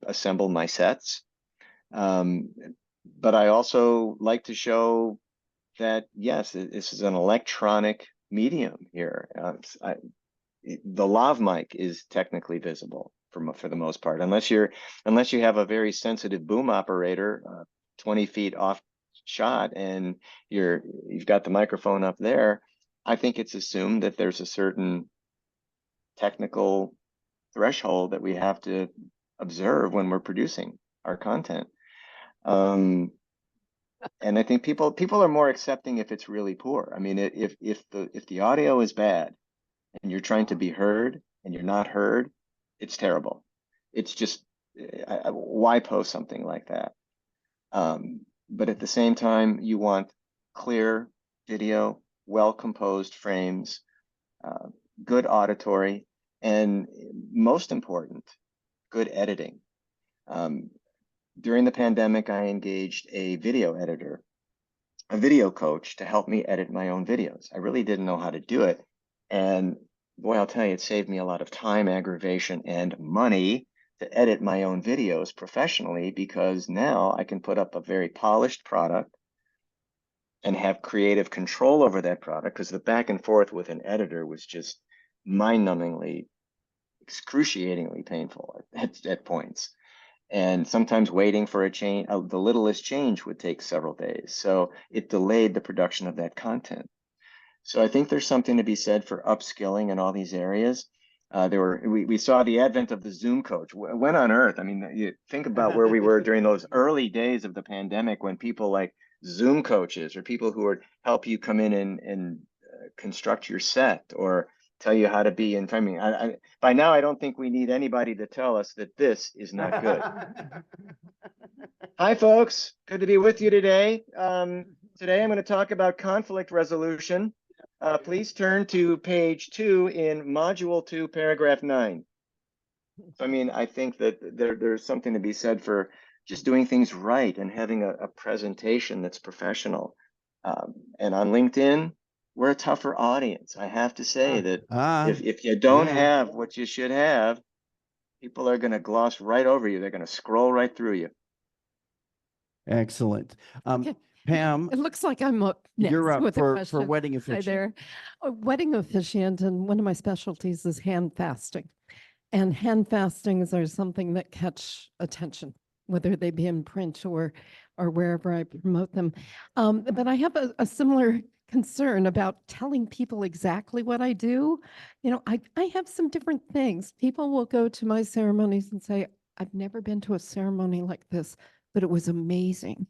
assemble my sets. But I also like to show that, yes, this is an electronic medium here. The lav mic is technically visible for the most part, unless you have a very sensitive boom operator 20 feet off shot and you've got the microphone up there. I think it's assumed that there's a certain technical threshold that we have to observe when we're producing our content. And I think people are more accepting if it's really poor. I mean, if the audio is bad and you're trying to be heard and you're not heard, it's terrible. It's just, why post something like that? But at the same time, you want clear video, well-composed frames, good auditory, and most important, good editing. During the pandemic, I engaged a video editor, a video coach, to help me edit my own videos. I really didn't know how to do it. And boy, I'll tell you, it saved me a lot of time, aggravation, and money to edit my own videos professionally, because now I can put up a very polished product and have creative control over that product, because the back and forth with an editor was just mind-numbingly, excruciatingly painful at points. And sometimes waiting for a change, the littlest change would take several days. So it delayed the production of that content. So I think there's something to be said for upskilling in all these areas. We saw the advent of the Zoom coach. When on earth? I mean, you think about where we were during those early days of the pandemic, when people like Zoom coaches, or people who would help you come in and construct your set, or tell you how to be in timing. By now, I don't think we need anybody to tell us that this is not good. Hi, folks. Good to be with you today. Today, I'm going to talk about conflict resolution. Please turn to page 2 in module 2, paragraph 9. So, I mean, I think that there's something to be said for just doing things right and having a presentation that's professional. And on LinkedIn, we're a tougher audience. I have to say that if you don't have what you should have, people are going to gloss right over you. They're going to scroll right through you. Excellent. Okay. Pam, It looks like I'm up next you're up with a for question. wedding Hi officiant. there. A wedding officiant, and one of my specialties is hand fasting. And hand fastings are something that catch attention, whether they be in print or wherever I promote them. But I have a similar concern about telling people exactly what I do. You know, I have some different things. People will go to my ceremonies and say, I've never been to a ceremony like this, but it was amazing.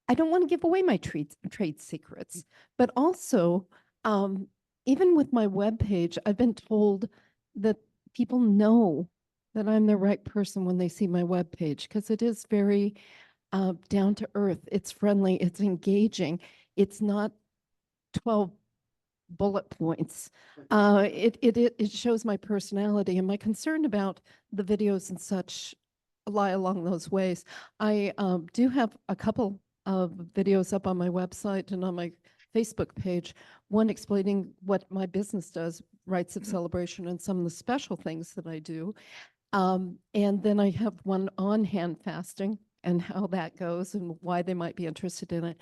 I don't want to give away my trade secrets, but also, even with my webpage, I've been told that people know that I'm the right person when they see my webpage because it is very down to earth. It's friendly. It's engaging. It's not 12 bullet points. It shows my personality, and my concern about the videos and such lie along those ways. I do have a couple of videos up on my website and on my Facebook page, one explaining what my business does, Rites of Celebration, and some of the special things that I do. And then I have one on hand fasting and how that goes and why they might be interested in it.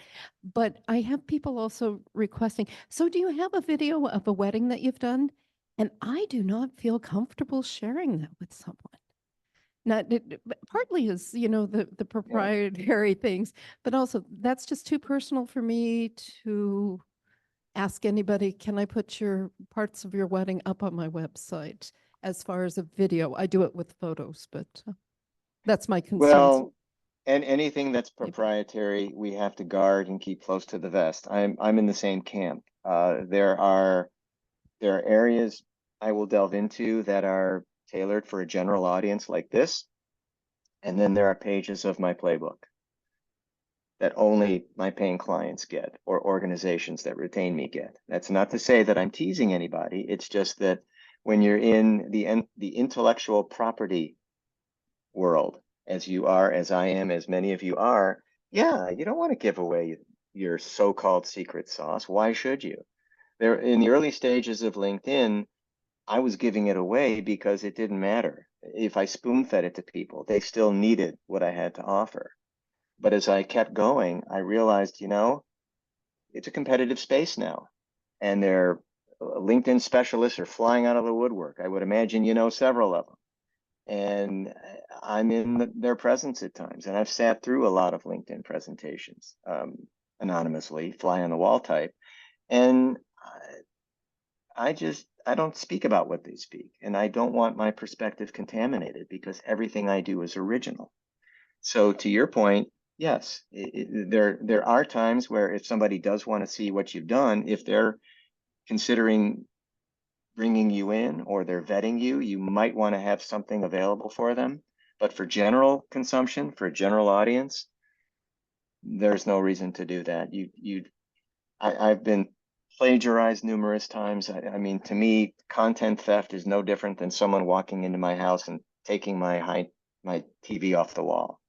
But I have people also requesting, so do you have a video of a wedding that you've done? And I do not feel comfortable sharing that with someone. Not partly is, you know, the proprietary things, but also that's just too personal for me to ask anybody, can I put your parts of your wedding up on my website as far as a video? I do it with photos, but that's my concern. Well, and anything that's proprietary, we have to guard and keep close to the vest. I'm in the same camp. There are areas I will delve into that are tailored for a general audience like this. And then there are pages of my playbook that only my paying clients get or organizations that retain me get. That's not to say that I'm teasing anybody. It's just that when you're in the intellectual property world, as you are, as I am, as many of you are, yeah, you don't want to give away your so-called secret sauce. Why should you? There, in the early stages of LinkedIn, I was giving it away because it didn't matter. If I spoon-fed it to people, they still needed what I had to offer. But as I kept going, I realized, you know, it's a competitive space now. And their LinkedIn specialists are flying out of the woodwork. I would imagine you know several of them. And I'm in their presence at times. And I've sat through a lot of LinkedIn presentations, anonymously, fly on the wall type. And I don't speak about what they speak, and I don't want my perspective contaminated because everything I do is original. So to your point, yes, there are times where if somebody does want to see what you've done, if they're considering bringing you in or they're vetting you, you might want to have something available for them. But for general consumption, for a general audience, there's no reason to do that. I've been plagiarized numerous times. I mean, to me, content theft is no different than someone walking into my house and taking my TV off the wall.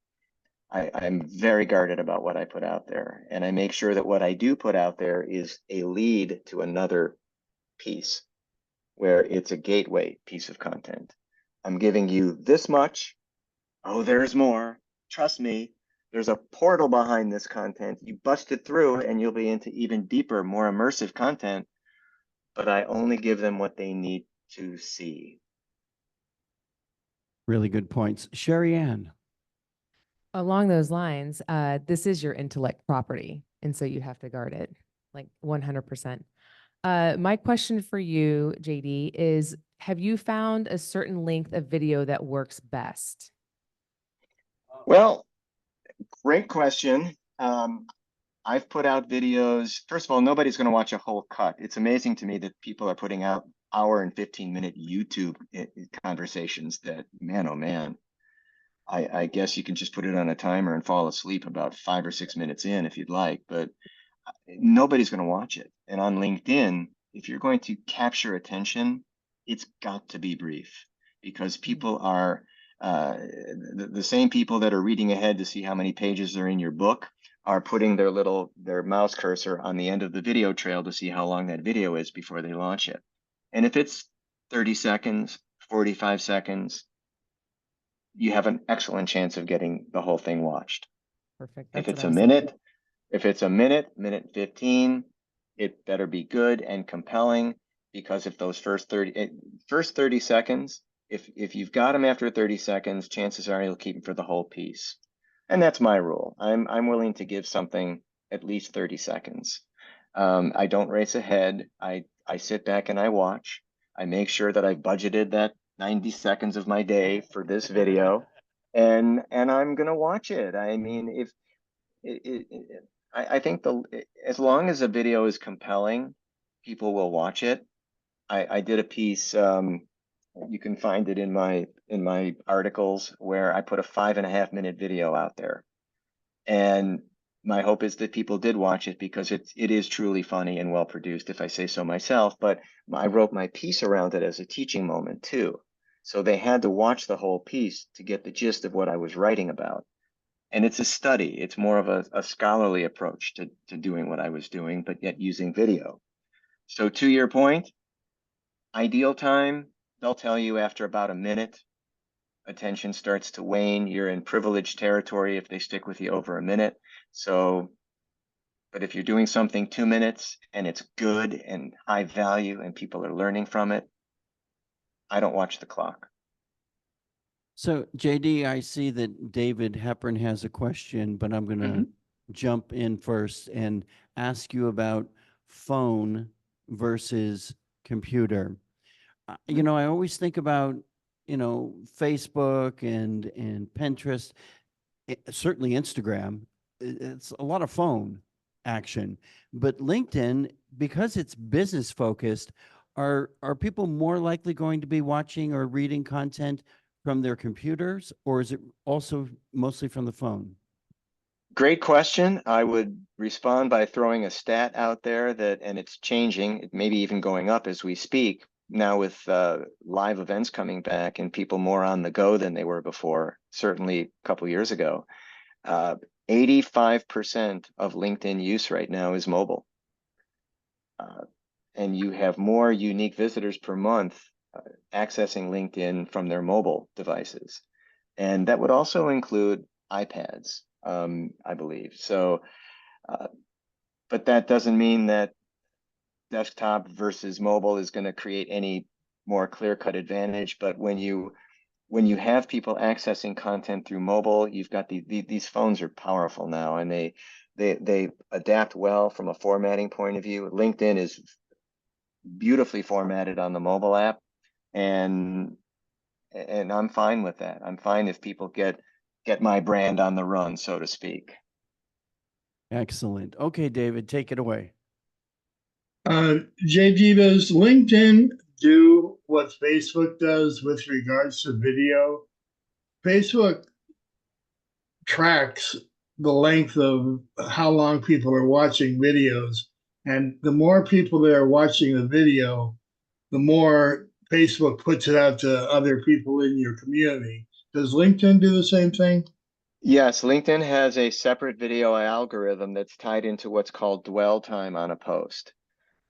I'm very guarded about what I put out there, and I make sure that what I do put out there is a lead to another piece where it's a gateway piece of content. I'm giving you this much. Oh, there's more. Trust me. There's a portal behind this content. You bust it through and you'll be into even deeper, more immersive content, but I only give them what they need to see. Really good points. Sherry Ann. Along those lines, this is your intellect property, and so you have to guard it like 100%. My question for you, JD, is have you found a certain length of video that works best? Well, great question. I've put out videos. First of all, nobody's going to watch a whole cut. It's amazing to me that people are putting out hour and 15-minute YouTube conversations that, man, oh man, I guess you can just put it on a timer and fall asleep about 5 or 6 minutes in if you'd like, but nobody's going to watch it. And on LinkedIn, if you're going to capture attention, it's got to be brief, because people are the same people that are reading ahead to see how many pages are in your book are putting their mouse cursor on the end of the video trail to see how long that video is before they launch it. And if it's 30 seconds, 45 seconds, you have an excellent chance of getting the whole thing watched. Perfect. If That's it's what a I was thinking. minute, if it's a minute 15, it better be good and compelling, because if those first 30 seconds, if you've got them after 30 seconds, chances are you'll keep them for the whole piece. And that's my rule. I'm willing to give something at least 30 seconds. I don't race ahead. I sit back and I watch. I make sure that I budgeted that 90 seconds of my day for this video, and I'm gonna watch it. I mean, if I think as long as a video is compelling, people will watch it. I did a piece, you can find it in my articles, where I put a 5.5-minute video out there. And my hope is that people did watch it, because it is truly funny and well produced, if I say so myself. But I wrote my piece around it as a teaching moment too. So they had to watch the whole piece to get the gist of what I was writing about. And it's a study. It's more of a scholarly approach to doing what I was doing, but yet using video. So to your point, ideal time, they'll tell you after about a minute, attention starts to wane. You're in privileged territory if they stick with you over a minute. So, but if you're doing something 2 minutes and it's good and high value and people are learning from it, I don't watch the clock. So JD, I see that David Hepburn has a question, but I'm going to jump in first and ask you about phone versus computer. You know, I always think about, you know, Facebook and Pinterest, certainly Instagram. It's a lot of phone action, but LinkedIn, because it's business focused, are people more likely going to be watching or reading content from their computers, or is it also mostly from the phone? Great question. I would respond by throwing a stat out there that, and it's changing, it may be even going up as we speak now with live events coming back and people more on the go than they were before, certainly a couple years ago. 85% of LinkedIn use right now is mobile. And you have more unique visitors per month accessing LinkedIn from their mobile devices. And that would also include iPads, I believe. So, but that doesn't mean that desktop versus mobile is going to create any more clear-cut advantage. But when you have people accessing content through mobile, you've got these phones are powerful now, and they adapt well from a formatting point of view. LinkedIn is beautifully formatted on the mobile app, and I'm fine with that. I'm fine if people get my brand on the run, so to speak. Excellent. Okay, David, take it away. JD, does LinkedIn do what Facebook does with regards to video? Facebook tracks the length of how long people are watching videos. And the more people that are watching the video, the more Facebook puts it out to other people in your community. Does LinkedIn do the same thing? Yes, LinkedIn has a separate video algorithm that's tied into what's called dwell time on a post.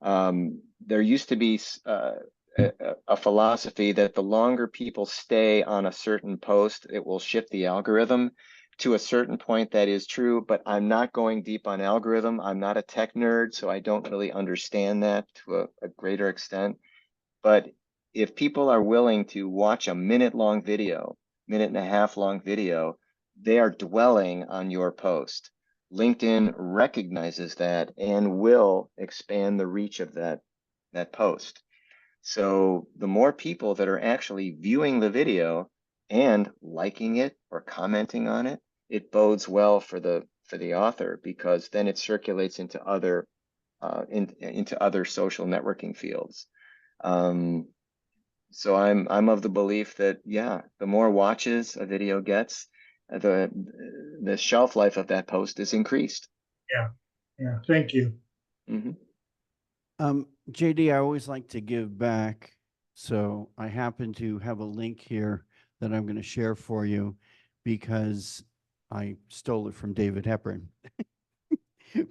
There used to be a philosophy that the longer people stay on a certain post, it will shift the algorithm. To a certain point, that is true, but I'm not going deep on algorithm. I'm not a tech nerd, so I don't really understand that to a greater extent. But if people are willing to watch a minute-long video, minute-and-a-half-long video, they are dwelling on your post. LinkedIn recognizes that and will expand the reach of that post. So the more people that are actually viewing the video and liking it or commenting on it, it bodes well for the for the author, because then it circulates into other into other social networking fields. So I'm of the belief that, yeah, the more watches a video gets, the shelf life of that post is increased. Yeah, yeah, thank you. JD, I always like to give back. So I happen to have a link here that I'm going to share for you because I stole it from David Hepburn.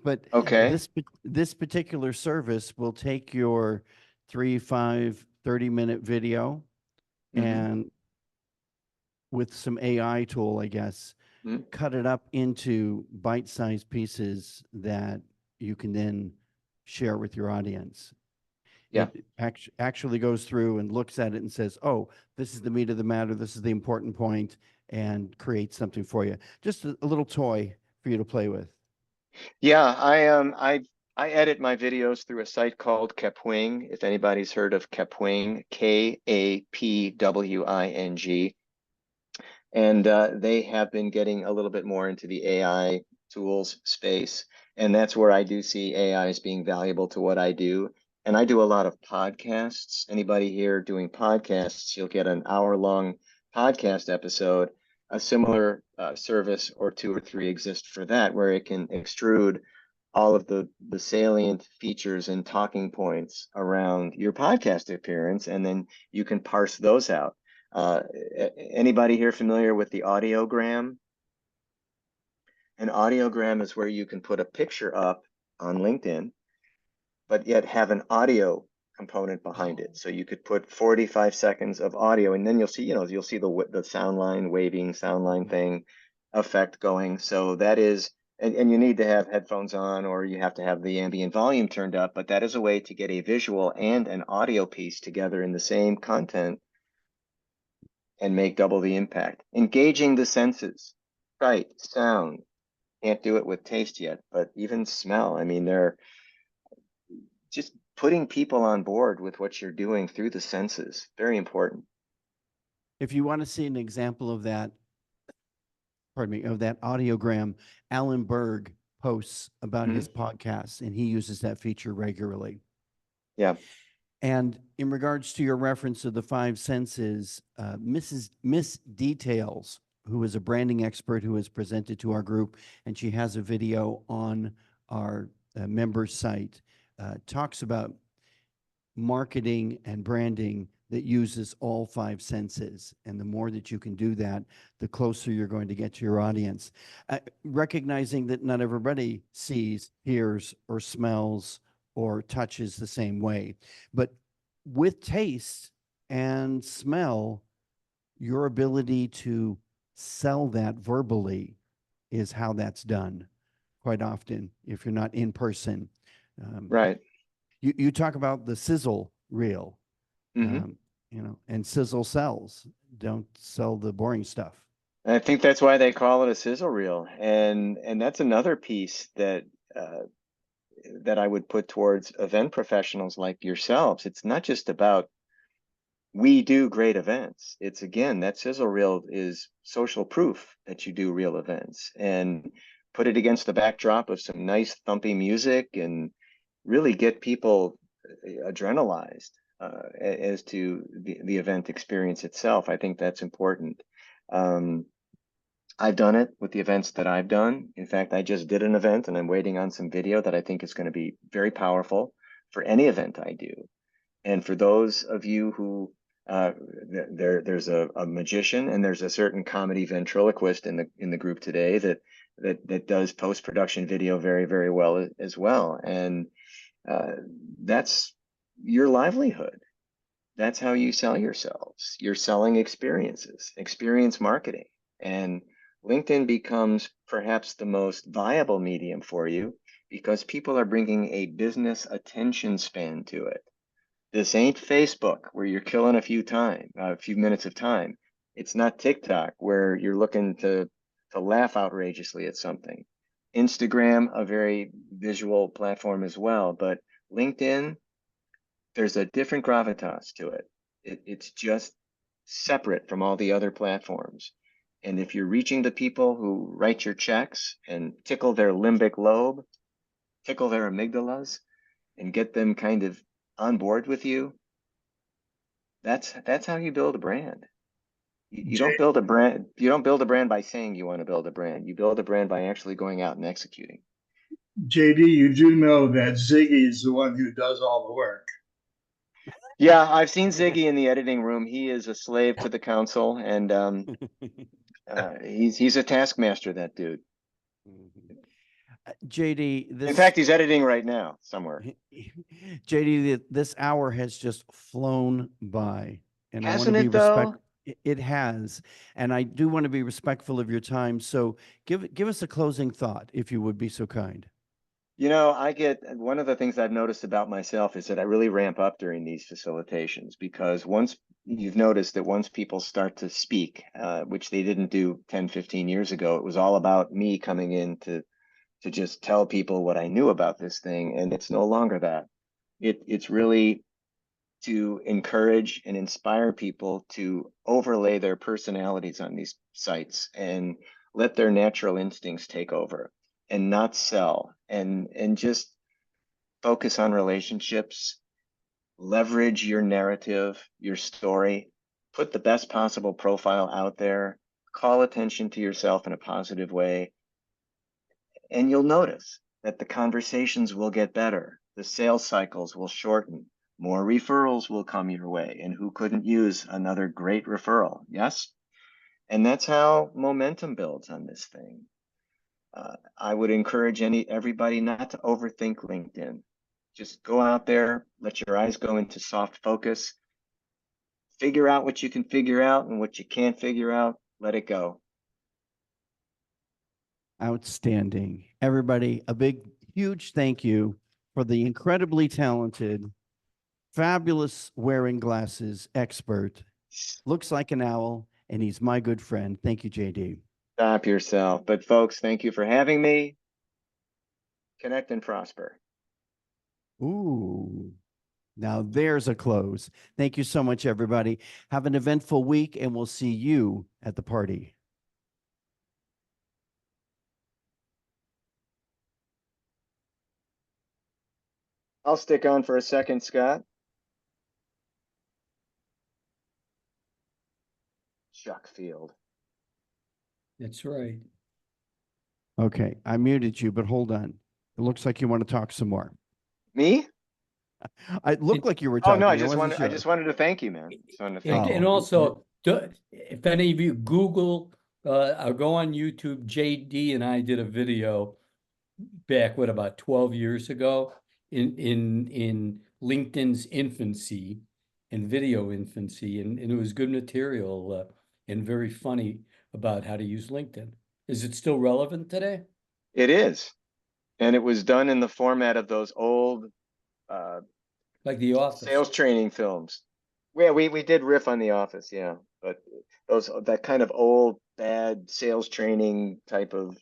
But Okay. this particular service will take your 3, 5, 30-minute video and with some AI tool, I guess, cut it up into bite-sized pieces that you can then share with your audience. Yeah. It actually goes through and looks at it and says, oh, this is the meat of the matter, this is the important point, and creates something for you. Just a little toy for you to play with. Yeah, I edit my videos through a site called Kapwing. If anybody's heard of Kapwing, Kapwing. And they have been getting a little bit more into the AI tools space. And that's where I do see AI as being valuable to what I do. And I do a lot of podcasts. Anybody here doing podcasts, you'll get an hour-long podcast episode. A similar service or 2 or 3 exist for that, where it can extrude all of the salient features and talking points around your podcast appearance, and then you can parse those out. Anybody here familiar with the audiogram? An audiogram is where you can put a picture up on LinkedIn, but yet have an audio component behind it. So you could put 45 seconds of audio, and then you'll see, you'll see the sound line waving, sound line thing effect going. So that is, and you need to have headphones on, or you have to have the ambient volume turned up, but that is a way to get a visual and an audio piece together in the same content and make double the impact. Engaging the senses, sight, sound. Can't do it with taste yet, but even smell. I mean, they're just putting people on board with what you're doing through the senses. Very important. If you want to see an example of that, pardon me, of that audiogram, Alan Berg posts about his podcasts, and he uses that feature regularly. Yeah. And in regards to your reference of the 5 senses, Miss Details, who is a branding expert who has presented to our group, and she has a video on our members site, talks about marketing and branding that uses all 5 senses. And the more that you can do that, the closer you're going to get to your audience. Recognizing that not everybody sees, hears, or smells or touches the same way. But with taste and smell, your ability to sell that verbally is how that's done quite often if you're not in person. Right. You talk about the sizzle reel, and sizzle sells. Don't sell the boring stuff. I think that's why they call it a sizzle reel. And that's another piece that that I would put towards event professionals like yourselves. It's not just about we do great events. It's, again, that sizzle reel is social proof that you do real events, and put it against the backdrop of some nice thumpy music and really get people adrenalized as to the event experience itself. I think that's important. I've done it with the events that I've done. In fact, I just did an event and I'm waiting on some video that I think is going to be very powerful for any event I do. And for those of you who, there's a magician and there's a certain comedy ventriloquist in the group today that does post-production video very, very well as well. And that's your livelihood. That's how you sell yourselves. You're selling experiences, experience marketing. And LinkedIn becomes perhaps the most viable medium for you because people are bringing a business attention span to it. This ain't Facebook where you're killing a few minutes of time. It's not TikTok where you're looking to laugh outrageously at something. Instagram, a very visual platform as well, but LinkedIn, there's a different gravitas to it. It's just separate from all the other platforms. And if you're reaching the people who write your checks and tickle their limbic lobe, tickle their amygdalas, and get them kind of on board with you, that's how you build a brand. You don't build a brand. You don't build a brand by saying you want to build a brand. You build a brand by actually going out and executing. JD, you do know that Ziggy is the one who does all the work. Yeah, I've seen Ziggy in the editing room. He is a slave to the council, and he's a taskmaster, that dude. JD, this. In fact, he's editing right now somewhere. JD, this hour has just flown by, and Hasn't I it, want to be though? It has, and I do want to be respectful of your time. So give us a closing thought, if you would be so kind. You know, one of the things I've noticed about myself is that I really ramp up during these facilitations, because once you've noticed that once people start to speak, which they didn't do 10, 15 years ago, it was all about me coming in to just tell people what I knew about this thing. And it's no longer that. It's really to encourage and inspire people to overlay their personalities on these sites and let their natural instincts take over and not sell, and just focus on relationships, leverage your narrative, your story, put the best possible profile out there, call attention to yourself in a positive way, and you'll notice that the conversations will get better. The sales cycles will shorten. More referrals will come your way. And who couldn't use another great referral? Yes? And that's how momentum builds on this thing. I would encourage everybody not to overthink LinkedIn. Just go out there, let your eyes go into soft focus, figure out what you can figure out, and what you can't figure out, let it go. Outstanding. Everybody, a big, huge thank you for the incredibly talented, fabulous wearing glasses expert. Looks like an owl, and he's my good friend. Thank you, JD. Stop yourself. But folks, thank you for having me. Connect and prosper. Ooh, now there's a close. Thank you so much, everybody. Have an eventful week, and we'll see you at the party. I'll stick on for a second, Scott. Chuck Field. That's right. Okay, I muted you, but hold on. It looks like you want to talk some more. Me? It looked like you were Oh talking. no, I wasn't just sure. wanted to thank you, man. Just wanted to thank you. And also, if any of you Google or go on YouTube, JD and I did a video back, about 12 years ago in LinkedIn's infancy and video infancy, and it was good material and very funny about how to use LinkedIn. Is it still relevant today? It is. And it was done in the format of those old like The Office sales training films. Yeah, we did riff on The Office, yeah. But that kind of old bad sales training type of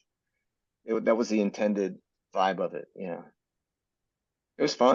that was the intended vibe of it, yeah. It was fun.